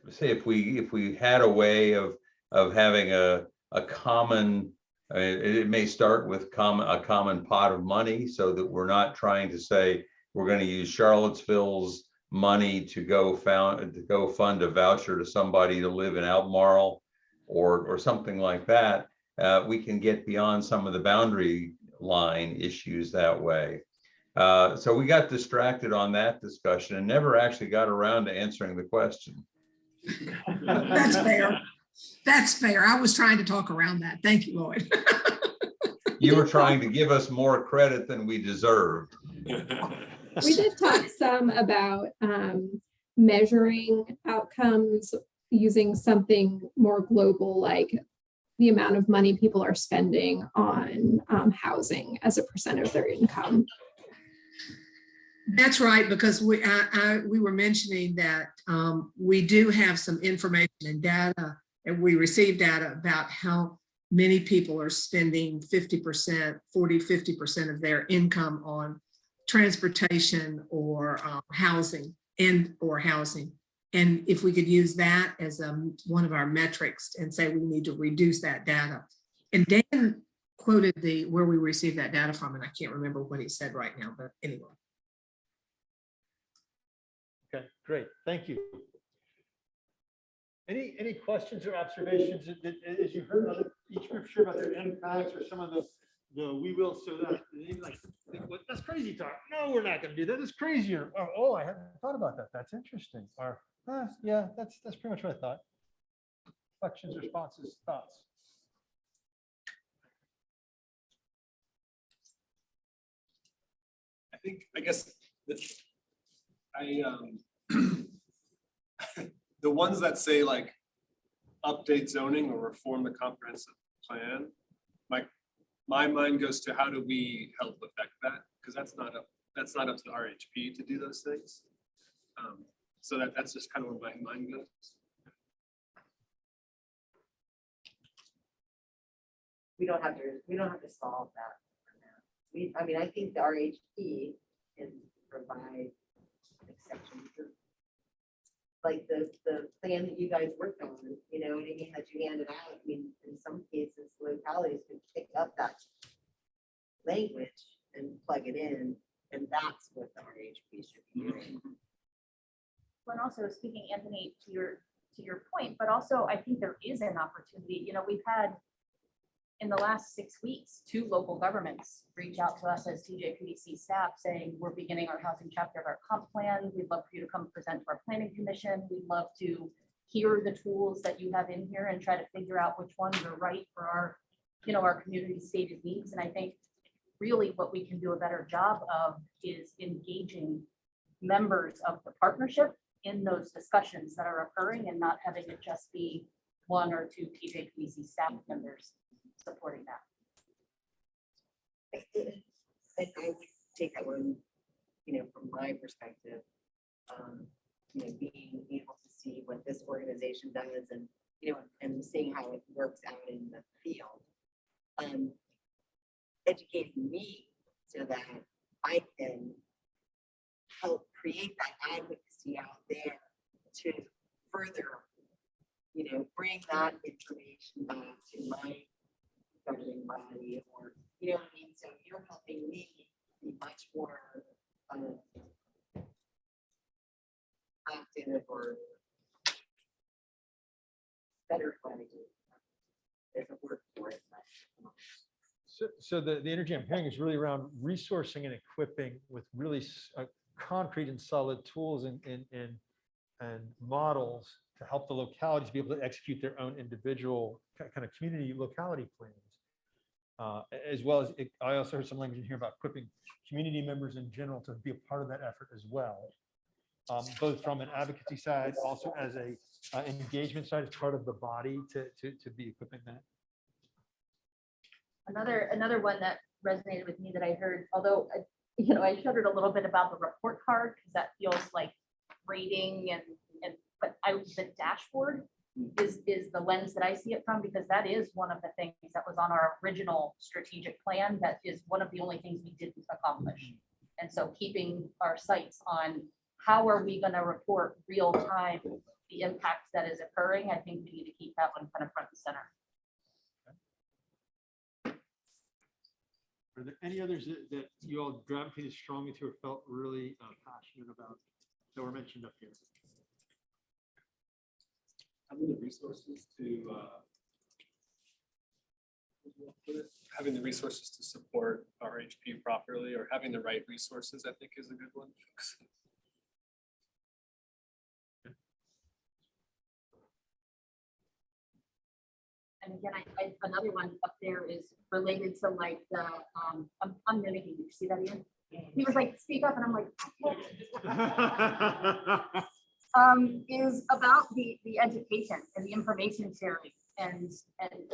Say if we had a way of having a common, it may start with a common pot of money so that we're not trying to say we're going to use Charlottesville's money to go fund a voucher to somebody to live in Albemarle or something like that. We can get beyond some of the boundary line issues that way. So we got distracted on that discussion and never actually got around to answering the question. That's fair. That's fair. I was trying to talk around that. Thank you, Lloyd. You were trying to give us more credit than we deserved. We did talk some about measuring outcomes using something more global, like the amount of money people are spending on housing as a percent of their income. That's right, because we were mentioning that we do have some information and data, and we receive data about how many people are spending 50%, 50% of their income on transportation or housing. And if we could use that as one of our metrics and say we need to reduce that data. And Dan quoted where we received that data from, and I can't remember what he said right now, but anyway. Okay, great, thank you. Any questions or observations as you heard each group share about their impacts or some of the we will so that like that's crazy talk. No, we're not going to do that. That's crazy. Or oh, I hadn't thought about that. That's interesting. Or yeah, that's pretty much what I thought. Reflections, responses, thoughts. I guess, the ones that say like update zoning or reform the comprehensive plan, my mind goes to how do we help affect that? Because that's not up to the RHP to do those things. So that's just kind of where my mind goes. We don't have to solve that. I mean, I think the RHP can provide exceptions. Like the plan that you guys worked on, you know what I mean, that you handed out. I mean, in some cases, localities can pick up that language and plug it in, and that's what the RHP should be doing. Well, and also speaking, Anthony, to your point, but also I think there is an opportunity. You know, we've had in the last 6 weeks, 2 local governments reach out to us as TJPDC staff saying, we're beginning our housing chapter of our comp plan. We'd love for you to come present to our planning commission. We'd love to hear the tools that you have in here and try to figure out which ones are right for our, you know, our community stated needs. And I think really what we can do a better job of is engaging members of the partnership in those discussions that are occurring and not having it just be 1 or 2 TJPDC staff members supporting that. I would take that one, you know, from my perspective, you know, being able to see what this organization does and, you know, and seeing how it works out in the field, educating me so that I can help create that advocacy out there to further, you know, bring that information back to my governing body, or, you know what I mean? So you're helping me be much more active or better strategy. There's a word for it. So the energy I'm hearing is really around resourcing and equipping with really concrete and solid tools and models to help the localities be able to execute their own individual kind of community locality plans. As well as, I also heard some language in here about equipping community members in general to be a part of that effort as well. Both from an advocacy side, also as a engagement side, as part of the body to be equipping that. Another one that resonated with me that I heard, although you know, I shuddered a little bit about the report card because that feels like rating but the dashboard is the lens that I see it from, because that is one of the things that was on our original strategic plan. That is one of the only things we didn't accomplish. And so keeping our sights on how are we going to report real time the impact that is occurring, I think we need to keep that one kind of front and center. Are there any others that you all gravitated strongly to or felt really passionate about that were mentioned up here? Having the resources to support RHP properly, or having the right resources, I think is a good one. And again, another one up there is related to like the, I'm mimicking, did you see that, Ian? He was like, speak up, and I'm like, is about the education and the information sharing and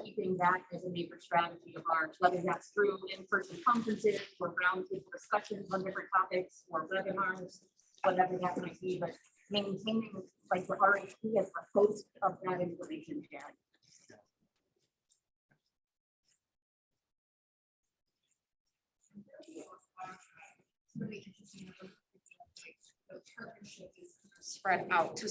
keeping that as a major strategy of ours, whether that's through in-person conferences or roundtable discussions on different topics or webinars, whatever that might be, but maintaining like the RHP as the host of that information sharing. Really interesting. The partnership is spread out to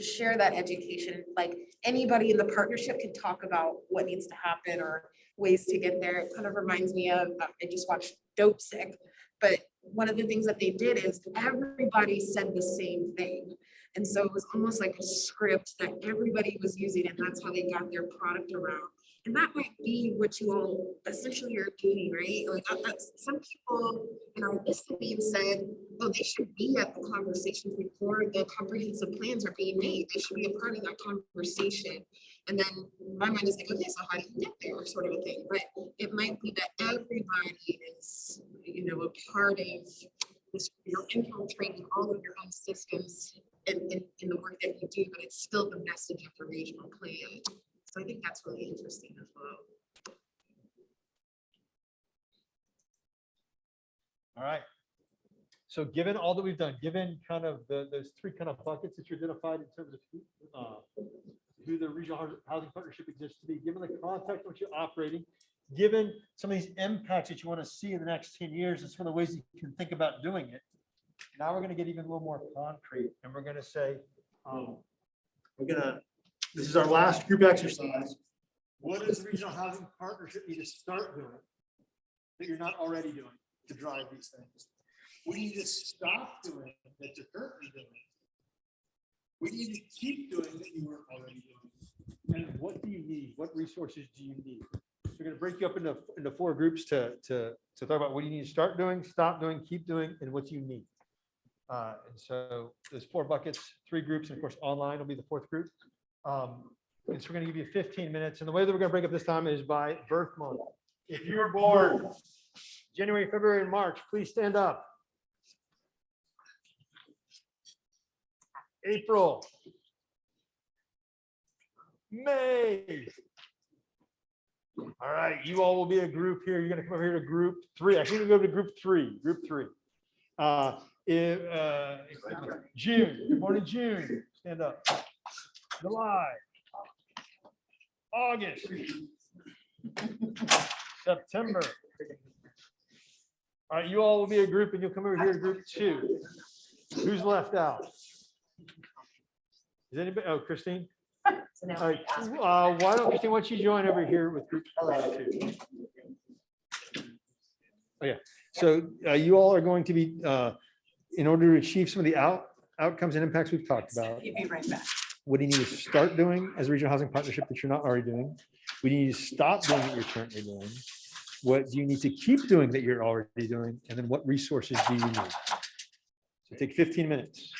share that education. Like anybody in the partnership can talk about what needs to happen or ways to get there. It kind of reminds me of, I just watched Dope Sick, but one of the things that they did is everybody said the same thing. And so it was almost like a script that everybody was using, and that's how they got their product around. And that might be what you all essentially are doing, right? Like that's some people, you know, this being said, oh, they should be at the conversations before the comprehensive plans are being made. They should be a part of that conversation. And then my mind is like, okay, so how do you get there, sort of a thing. But it might be that everybody is, you know, a part of you're infiltrating all of your own systems in the work that you do, but it's still the message of the regional plan. So I think that's really interesting as well. All right. So given all that we've done, given kind of those three kind of buckets that you identified in terms of who the regional housing partnership exists to be, given the context in which you're operating, given some of these impacts that you want to see in the next 10 years and some of the ways you can think about doing it, now we're going to get even a little more concrete, and we're going to say, this is our last group exercise. What does regional housing partnership need to start doing that you're not already doing to drive these things? What do you need to stop doing that you're currently doing? What do you need to keep doing that you weren't already doing? And what do you need? What resources do you need? We're going to break you up into 4 groups to talk about what you need to start doing, stop doing, keep doing, and what you need. And so there's 4 buckets, 3 groups, and of course, online will be the 4th group. And so we're going to give you 15 minutes. And the way that we're going to break up this time is by birth month. If you were born January, February, and March, please stand up. April, May. All right, you all will be a group here. You're going to come over here to group 3. Actually, we're going to go to group 3. Group 3. June. You're born in June. Stand up. July. August. September. All right, you all will be a group, and you'll come over here to group 2. Who's left out? Is anybody? Oh, Christine. All right. Why don't you join over here with group 2? Oh yeah. So you all are going to be, in order to achieve some of the outcomes and impacts we've talked about. You'll be right back. What do you need to start doing as a regional housing partnership that you're not already doing? What do you need to stop doing that you're currently doing? What do you need to keep doing that you're already doing? And then what resources do you need? So take 15 minutes.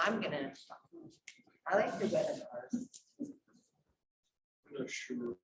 I'm gonna, I like the webinars. I'm not sure.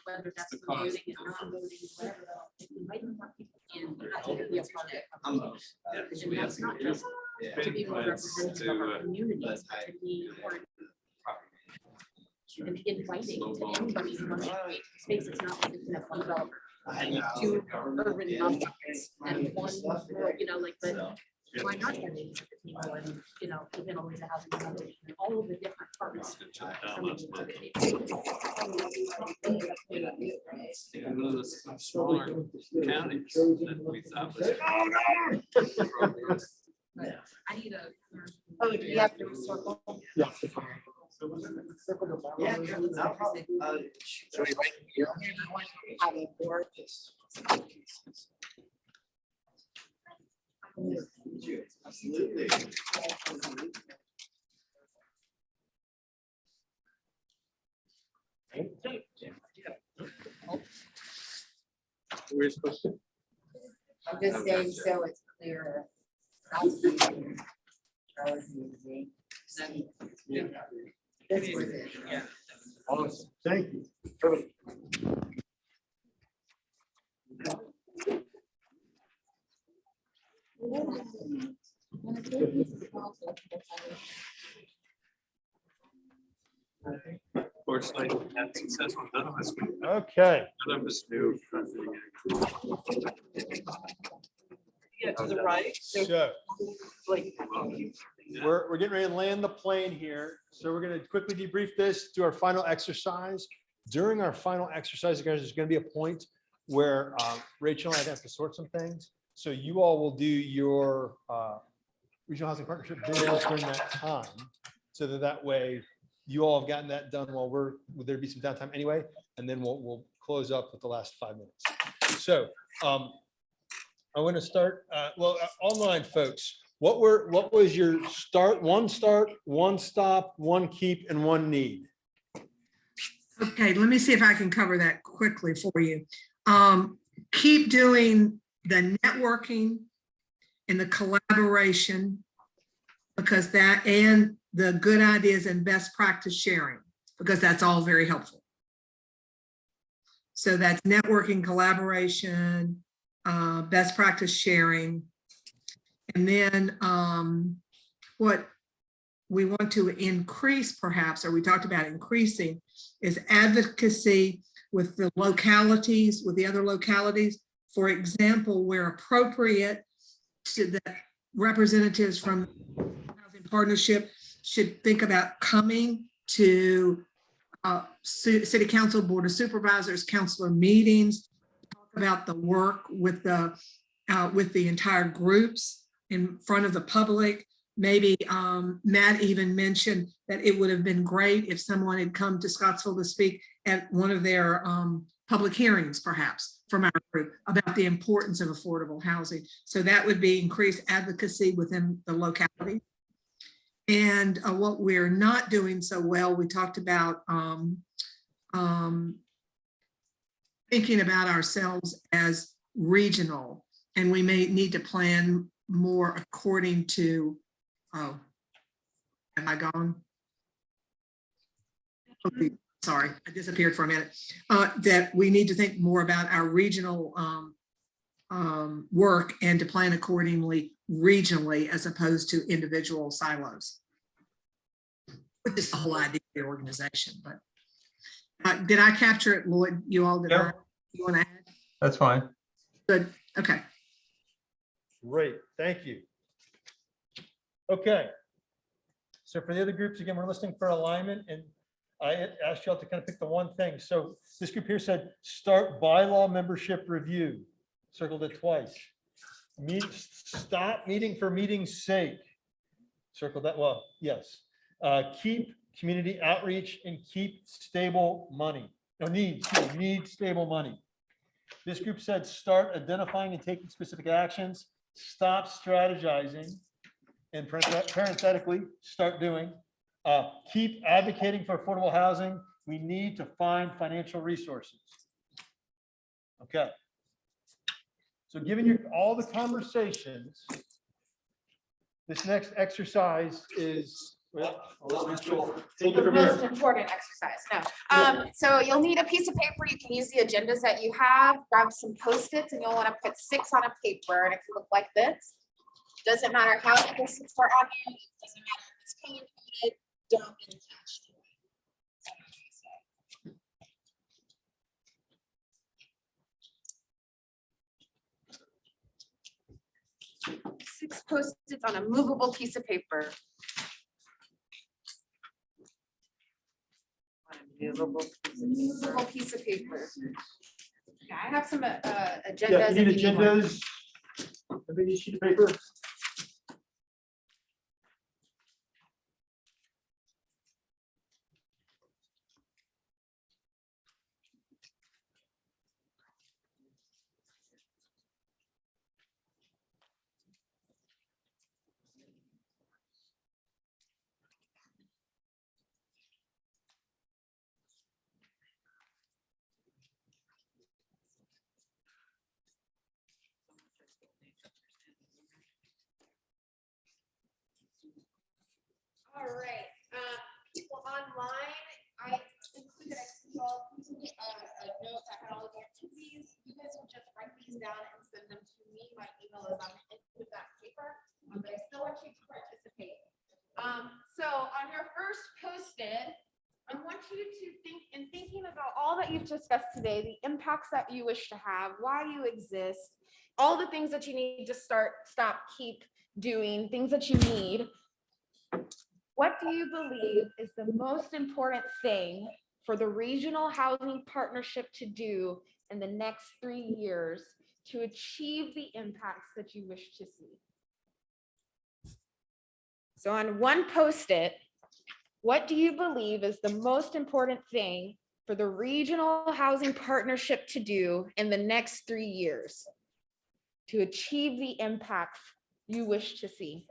whether that's the for voting cost. and non-voting, whatever. We might want people in, not to be a part of it. And that's not just to be more representative of our communities, but to be more and inviting to anybody who wants to create space. It's not like you can have one developer, two urban nonprofits, and one, like, but why not have these people and, within always a housing foundation and all of the different parts. Smaller counties than we thought was. I need a. Oh, do you have to circle? Yeah. Yeah, no problem. How to work. Absolutely. We're supposed to. I'm just saying, so it's clear. I was using- I was using- This was it. Yeah. Awesome. Thank you. Fortunately, had successful none of us. Okay. None of us knew. Yeah, to the right. So Like, we're getting ready to land the plane here. So we're going to quickly debrief this, do our final exercise. During our final exercise, guys, there's going to be a point where Rachel and I have to sort some things. So you all will do your regional housing partnership bills during that time. So that way you all have gotten that done while there'd be some downtime anyway. And then we'll close up with the last 5 minutes. So I want to start, online folks, what was your start, one stop, one keep, and one need? Okay, let me see if I can cover that quickly for you. Keep doing the networking and the collaboration, because that, and the good ideas and best practice sharing, because that's all very helpful. So that's networking, collaboration, best practice sharing. And then what we want to increase perhaps, or we talked about increasing, is advocacy with the localities, with the other localities. For example, where appropriate, to the representatives from housing partnership should think about coming to city council, board of supervisors, councilor meetings, talk about the work with the entire groups in front of the public. Maybe Matt even mentioned that it would have been great if someone had come to Scottsville to speak at one of their public hearings, perhaps from our group, about the importance of affordable housing. So that would be increased advocacy within the locality. And what we're not doing so well, we talked about thinking about ourselves as regional, and we may need to plan more according to, oh, am I gone? Okay, sorry, I disappeared for a minute. That we need to think more about our regional work and to plan accordingly regionally as opposed to individual silos. Which is the whole idea of the organization, but did I capture it, Lloyd? You all did? Yep. You want to add? That's fine. Good, okay. Great, thank you. Okay. So for the other groups, again, we're listening for alignment, and I asked you all to kind of pick the one thing. So this group here said, start bylaw membership review. Circled it twice. Stop meeting for meeting's sake. Circled that, well, yes. Keep community outreach and keep stable money. No, need stable money. This group said, start identifying and taking specific actions, stop strategizing, and parenthetically, start doing. Keep advocating for affordable housing. We need to find financial resources. Okay. So given you all the conversations, this next exercise is Well, I'll let Mitchell take it The from most here. important exercise, no. So you'll need a piece of paper. You can use the agendas that you have, grab some Post-its, and you'll want to put 6 on a paper, and it can look like this. Doesn't matter how the Post-its are on you, it doesn't matter if it's color coded, don't get attached to it. 6 Post-its on a movable piece of paper. Movable piece of paper. Yeah, I have some agendas. Yeah, you need if you need one. agendas. A big sheet of paper. All right, people online, I included a note that had all of the activities. You guys will just write these down and send them to me. My email is on the end of that paper, but I still want you to participate. So on your first Post-it, I want you to think, in thinking about all that you've discussed today, the impacts that you wish to have, why you exist, all the things that you need to stop, keep doing, things that you need. What do you believe is the most important thing for the Regional Housing Partnership to do in the next 3 years to achieve the impacts that you wish to see? So on one Post-it, what do you believe is the most important thing for the Regional Housing Partnership to do in the next 3 years to achieve the impacts you wish to see?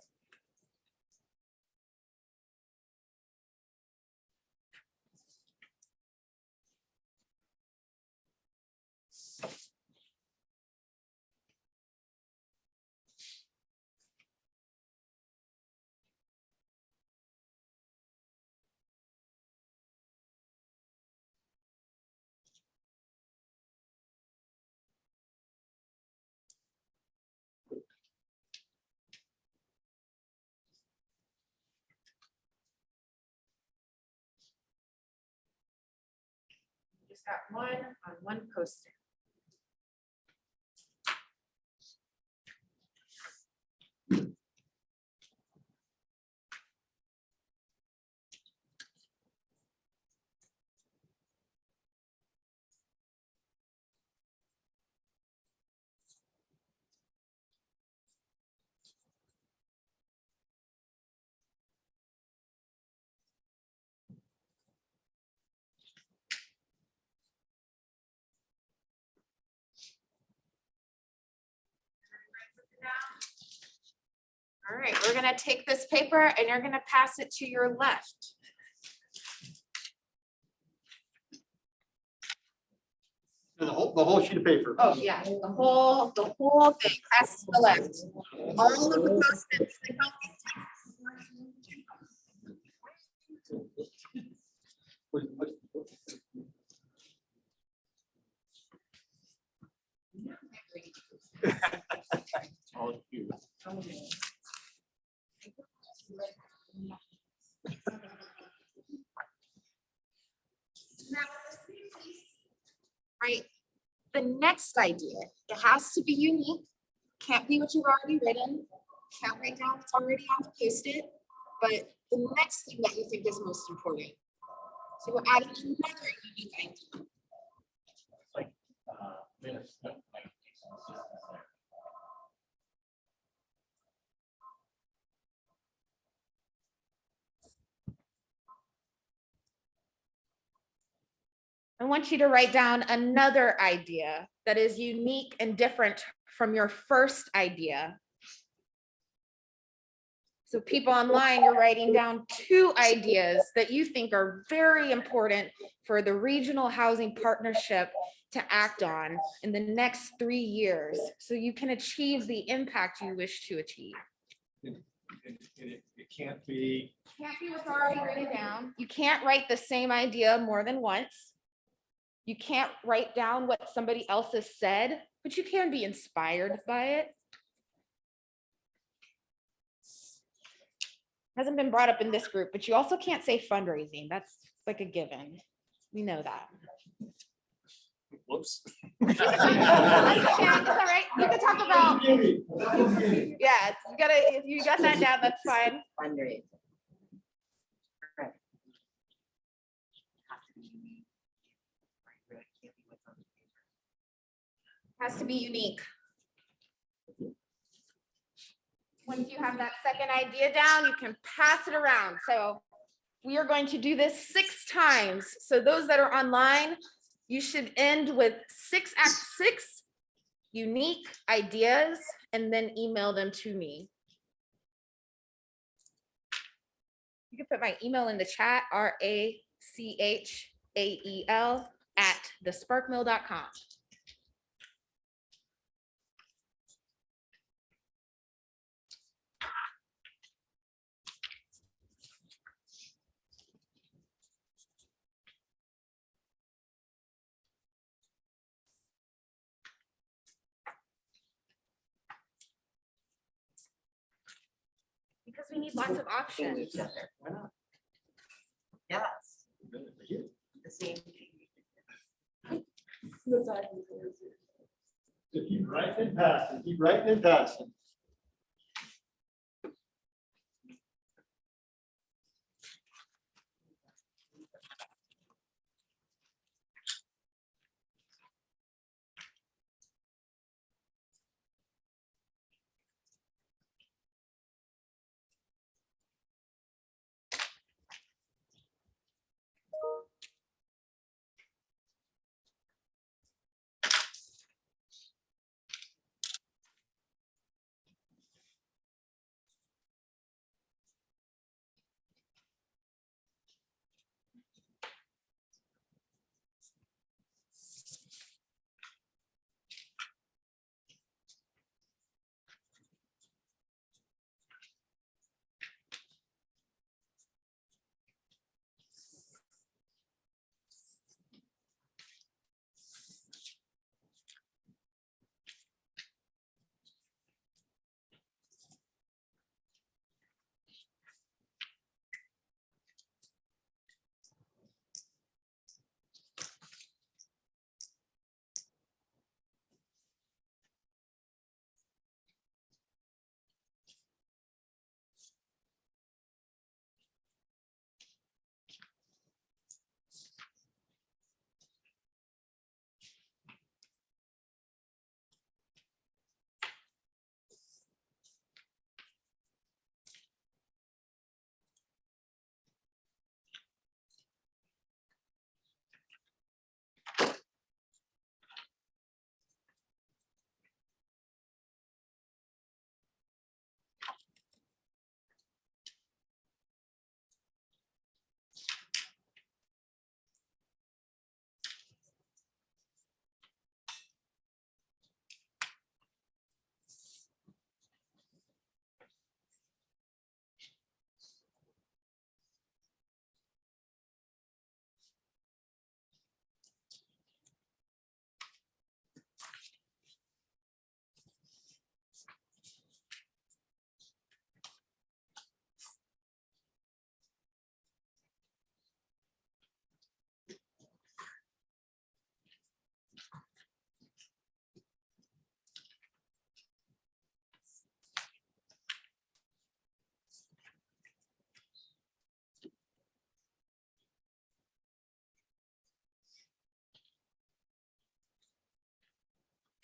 Just got one on one Post-it. All right, we're gonna take this paper and you're gonna pass it to your left. The whole sheet of paper. Oh, yeah, the whole thing, pass to the left. All of the Post-its. They don't need All you. Now, right, the next idea, it has to be unique, can't be what you've already written, can't write down what's already on the Post-it, but the next thing that you think is most important. So we're adding another unique idea. I want you to write down another idea that is unique and different from your first idea. So people online, you're writing down 2 ideas that you think are very important for the Regional Housing Partnership to act on in the next 3 years, so you can achieve the impact you wish to achieve. it can't be. Can't be what's already written down. You can't write the same idea more than once. You can't write down what somebody else has said, but you can be inspired by it. Hasn't been brought up in this group, but you also can't say fundraising. That's like a given. We know that. Whoops. That's okay, that's all right. You can talk about, yeah, you gotta, if you got that down, that's fine. Fundraising. Has to be unique. Once you have that second idea down, you can pass it around. So we are going to do this 6 times. So those that are online, you should end with 6 unique ideas and then email them to me. You can put my email in the chat, rachael@thesparkmill.com. Because we need lots of options. Why not? Yes. The same. Keep writing and passing, keep writing and passing.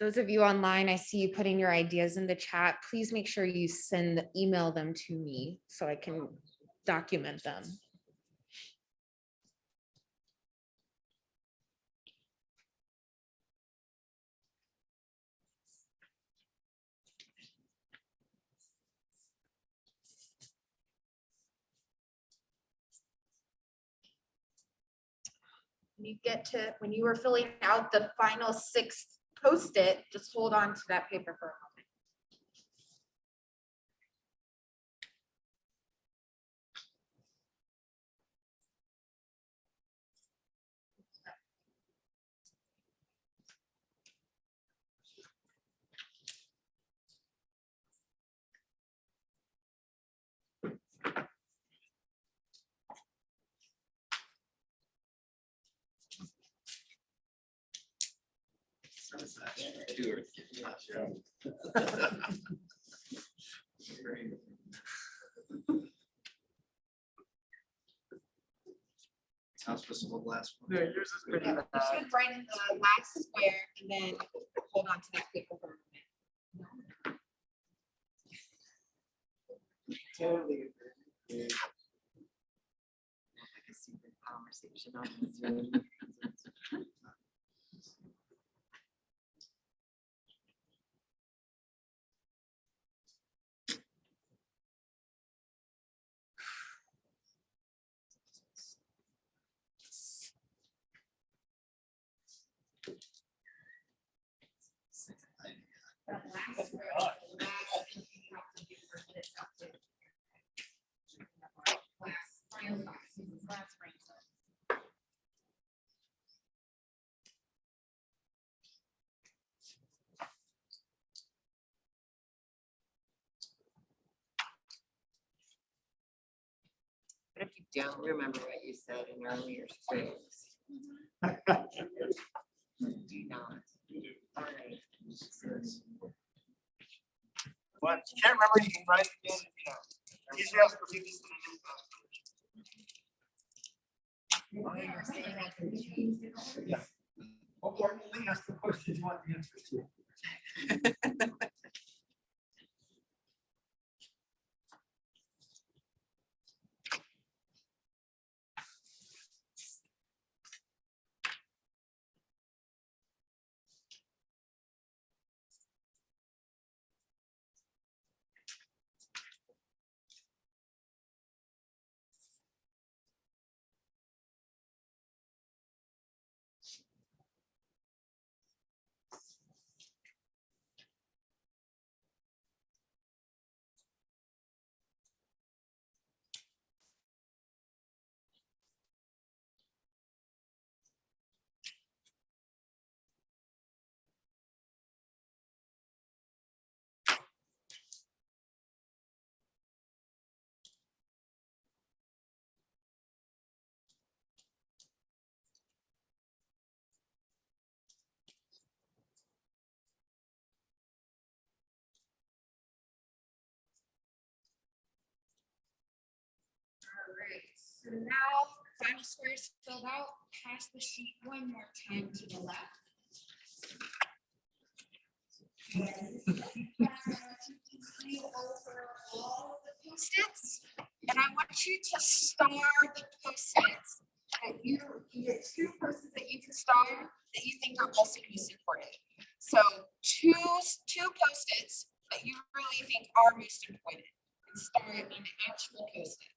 Those of you online, I see you putting your ideas in the chat. Please make sure you email them to me so I can document them. When you were filling out the final 6th Post-it, just hold on to that paper for a moment. Two or How's this one last one? Yeah, yours is pretty Yeah, bad. you should write in the last square and then hold on to that paper for a minute. Totally. Like a secret conversation on this Zoom. That last square, last thing you have to do for minutes up to. Last brainstorm. What if you don't remember what you said in earlier scripts? Do not. All right. But if you can't remember, you can write it again, you know. Easy as for people to Yeah. Or only ask the questions you want the answers to. All right, so now final square is filled out, pass the sheet one more time to the left. And over all the Post-its, and I want you to star the Post-its that you get two Post-its that you can star that you think are most important. So choose two Post-its that you really think are most important and star it on the actual Post-it.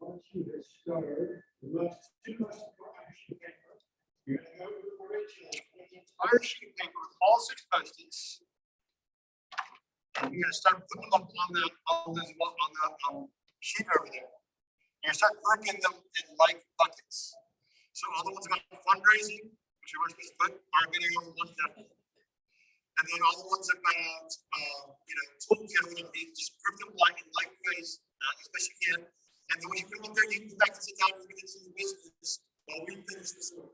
Once you have started, the left two left corner sheet paper. You're gonna go to the original entire sheet of paper with all 6 Post-its. And you're gonna start putting them up on the sheet over there. You're gonna start grouping them in like buckets. So all the ones about fundraising, which you're supposed to put, are getting over one bucket. And then all the ones about toolkit, just group them like in like ways as best you can. And then when you come up there, you can go back and sit down and get into the business while we finish this work.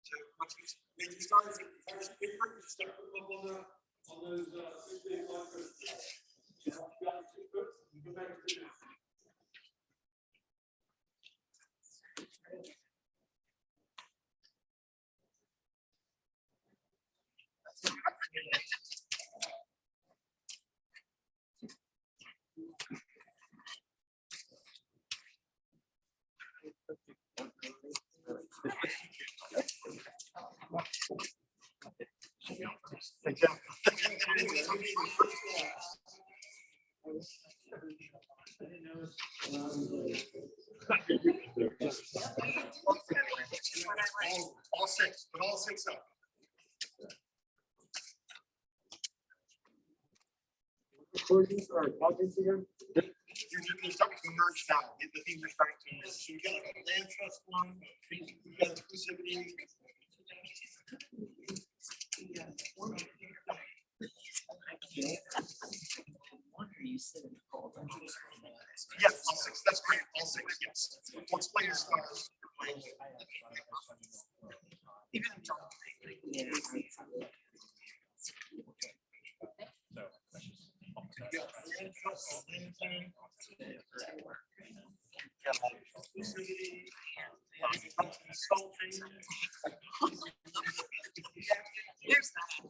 So once you start with the first paper, you start putting them on those big markers. You got the 2 books, you go back to the business. All six, put all six up. Recordings or projects again? You're starting to merge now. The things are starting to merge. So you got like a land trust one, we got exclusivity. Yes, all six. That's great. All six. Yes. Let's play your stars. Even there's that.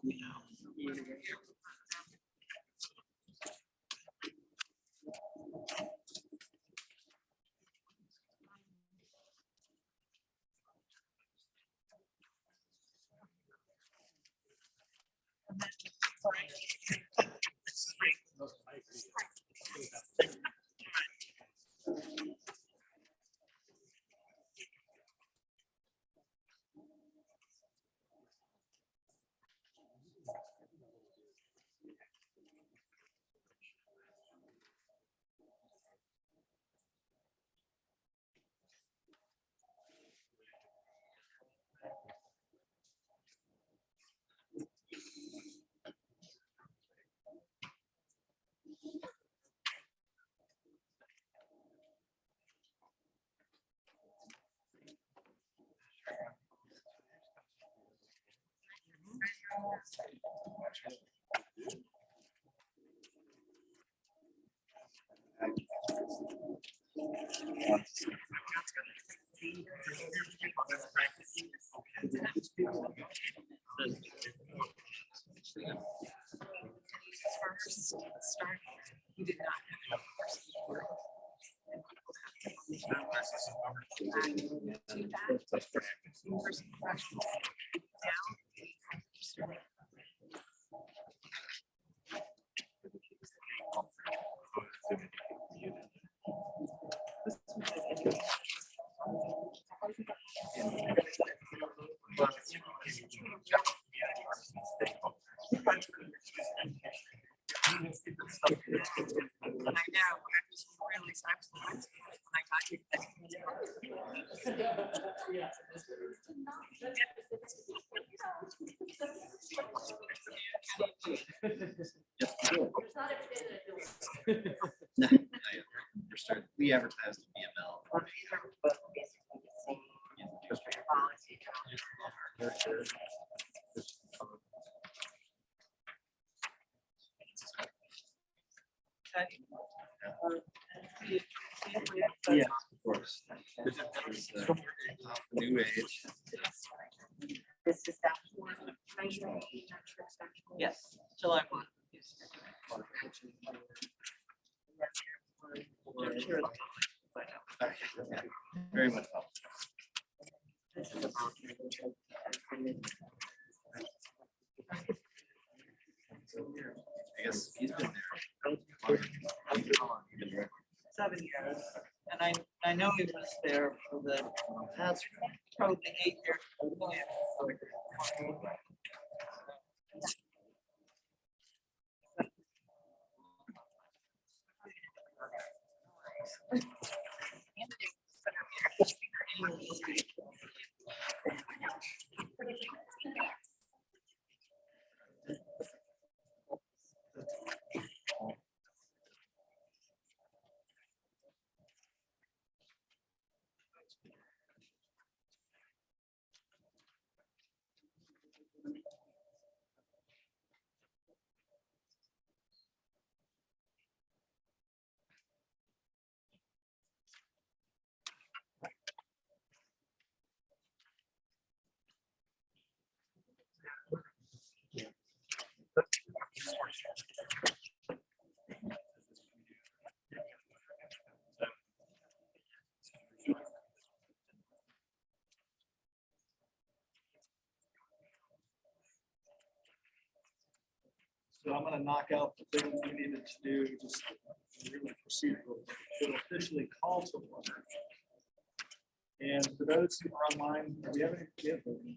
You did not have I know, I was really surprised when I got We advertised the BML. Yeah, of course. New age. This is that. Yes, July 1. Very much. I guess he's been there. 7 years, and I know he was there for the past probably 8 years. So I'm gonna knock out the things we needed to do, just really proceed real quick. will officially call to order. And for those who are online, we have any?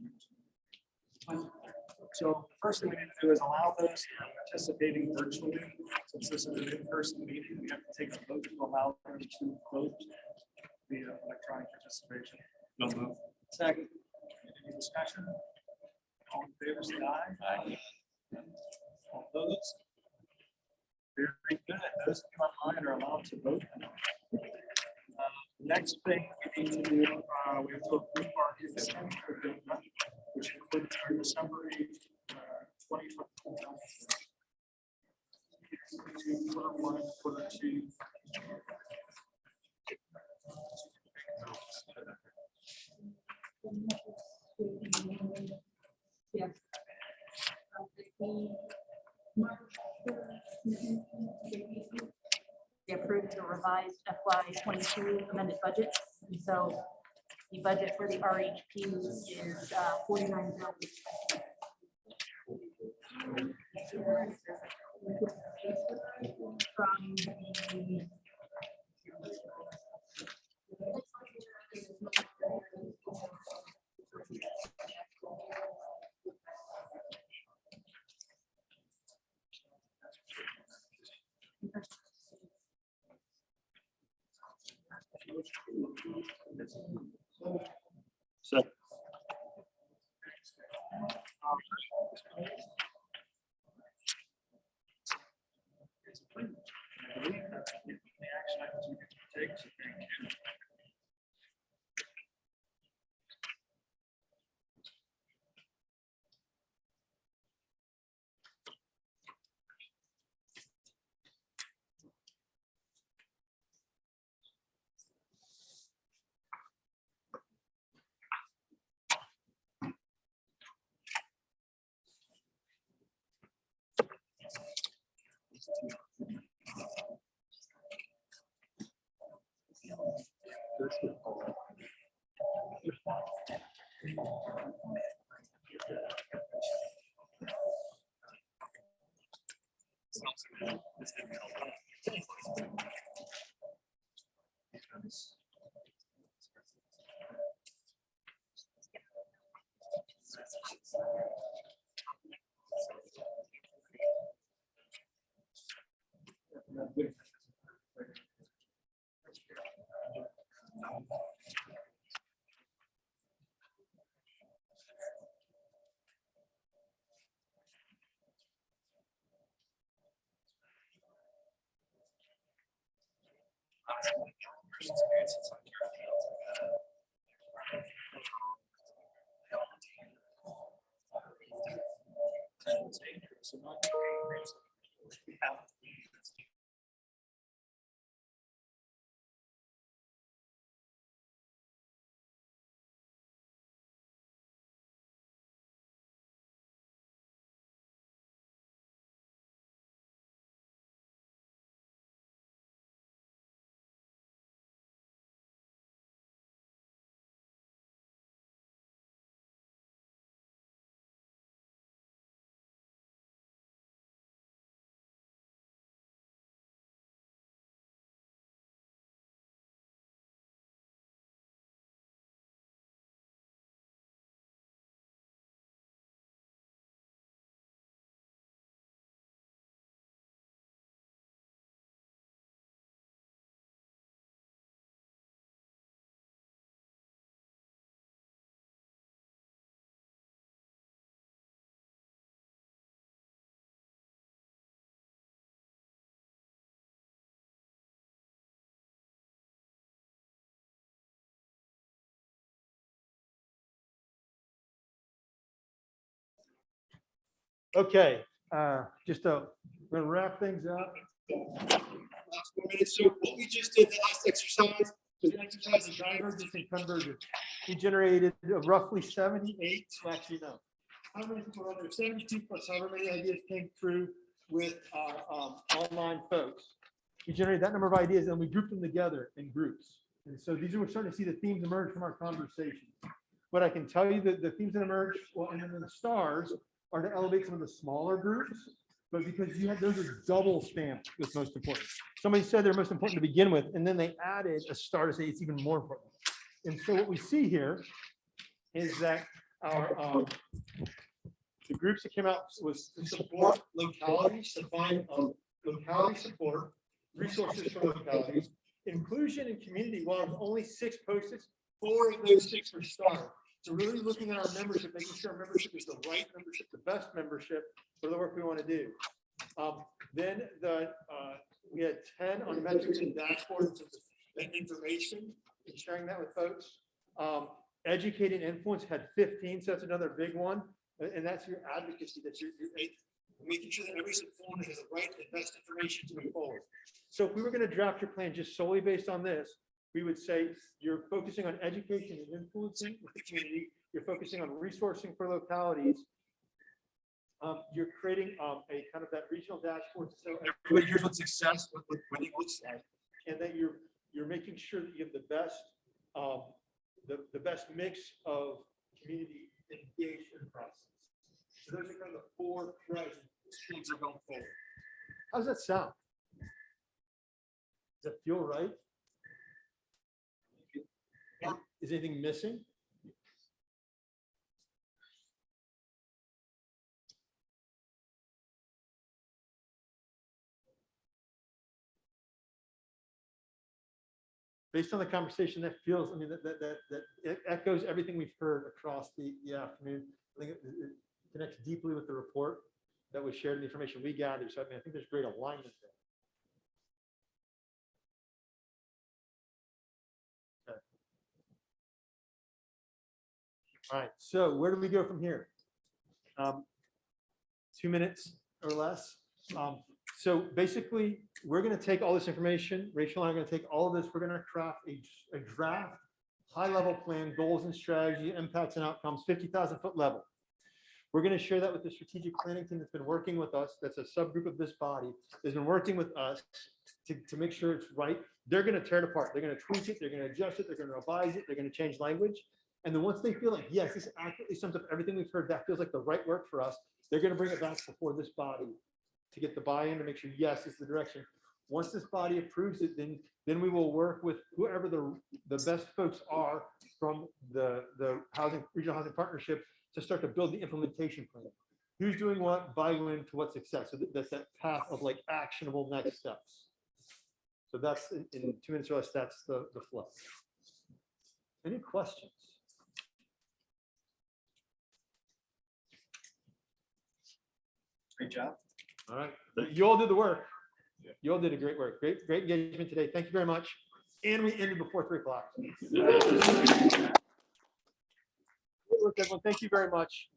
So first thing we need to do is allow those who are participating virtually, since this is an in-person meeting, we have to take a vote to allow them to vote via electronic participation. No move. Second. Any discussion? All in favor, say aye. Aye. All opposed? Very good. Those of you online are allowed to vote. Next thing we need to do, we have to approve our consent agenda, which includes our December 8th, 2020. Quarter one, quarter two. Yes. We approved the revised FY 22 amended budget. And so the budget for the RHP is 49 from the So. Okay, just we're gonna wrap things up. So what we just did, the last exercise, was an exercise of divergence and convergence. We generated roughly 78, actually no, how many people are there? 72 plus however many ideas came through with online folks. We generated that number of ideas and we grouped them together in groups. And so these are, we're starting to see the themes emerge from our conversation. What I can tell you that the themes that emerge, well, and then the stars are to elevate some of the smaller groups, but because those are double stamped with most important. Somebody said they're most important to begin with, and then they added a star to say it's even more important. And so what we see here is that our the groups that came out was to support localities, to find locality support, resources for localities, inclusion and community. While there's only 6 post-its, 4 of those 6 were starred. So really looking at our membership, making sure our membership is the right membership, the best membership for the work we want to do. Then we had 10 on metrics and dashboards and information and sharing that with folks. Educate and influence had 15, so that's another big one. And that's your advocacy, that you're making sure that everybody's informed has the right and best information to move forward. So if we were going to draft your plan just solely based on this, we would say you're focusing on education and influencing with the community. You're focusing on resourcing for localities. You're creating a kind of that regional dashboard, so everybody hears what success, what winning looks like, and that you're making sure that you have the best mix of community engaged in the process. So those are kind of the 4 threads things are going forward. How does that sound? Does that feel right? Yeah. Is anything missing? Based on the conversation, that feels, I mean, that it echoes everything we've heard across the afternoon. I think it connects deeply with the report that was shared and the information we gathered. So I mean, I think there's great alignment there. Okay. All right, so where do we go from here? 2 minutes or less. So basically, we're going to take all this information. Rachel and I are going to take all of this. We're going to craft a draft, high-level plan, goals and strategy, impacts and outcomes, 50,000 foot level. We're going to share that with the strategic planning team that's been working with us. That's a subgroup of this body. Has been working with us to make sure it's right. They're going to tear it apart. They're going to tweak it. They're going to adjust it. They're going to revise it. They're going to change language. And then once they feel like, yes, this accurately sums up everything we've heard, that feels like the right work for us, they're going to bring it back before this body to get the buy-in, to make sure, yes, it's the direction. Once this body approves it, then we will work with whoever the best folks are from the regional housing partnership to start to build the implementation plan. Who's doing what, by when, to what success. So that's that path of like actionable next steps. So that's in 2 minutes or less, that's the flow. Any questions? Great job. All right, you all did the work. You all did a great work. Great engagement today. Thank you very much. And we ended before 3 o'clock. Good work, everyone. Thank you very much.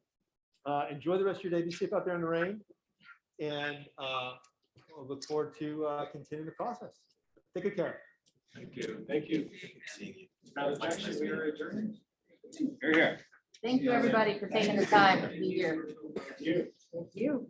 Enjoy the rest of your day. Be safe out there in the rain. And we'll look forward to continuing the process. Take good care. Thank you. Thank you. We are adjourned. You're here. Thank you, everybody, for taking the time to be here. Thank you. Thank you.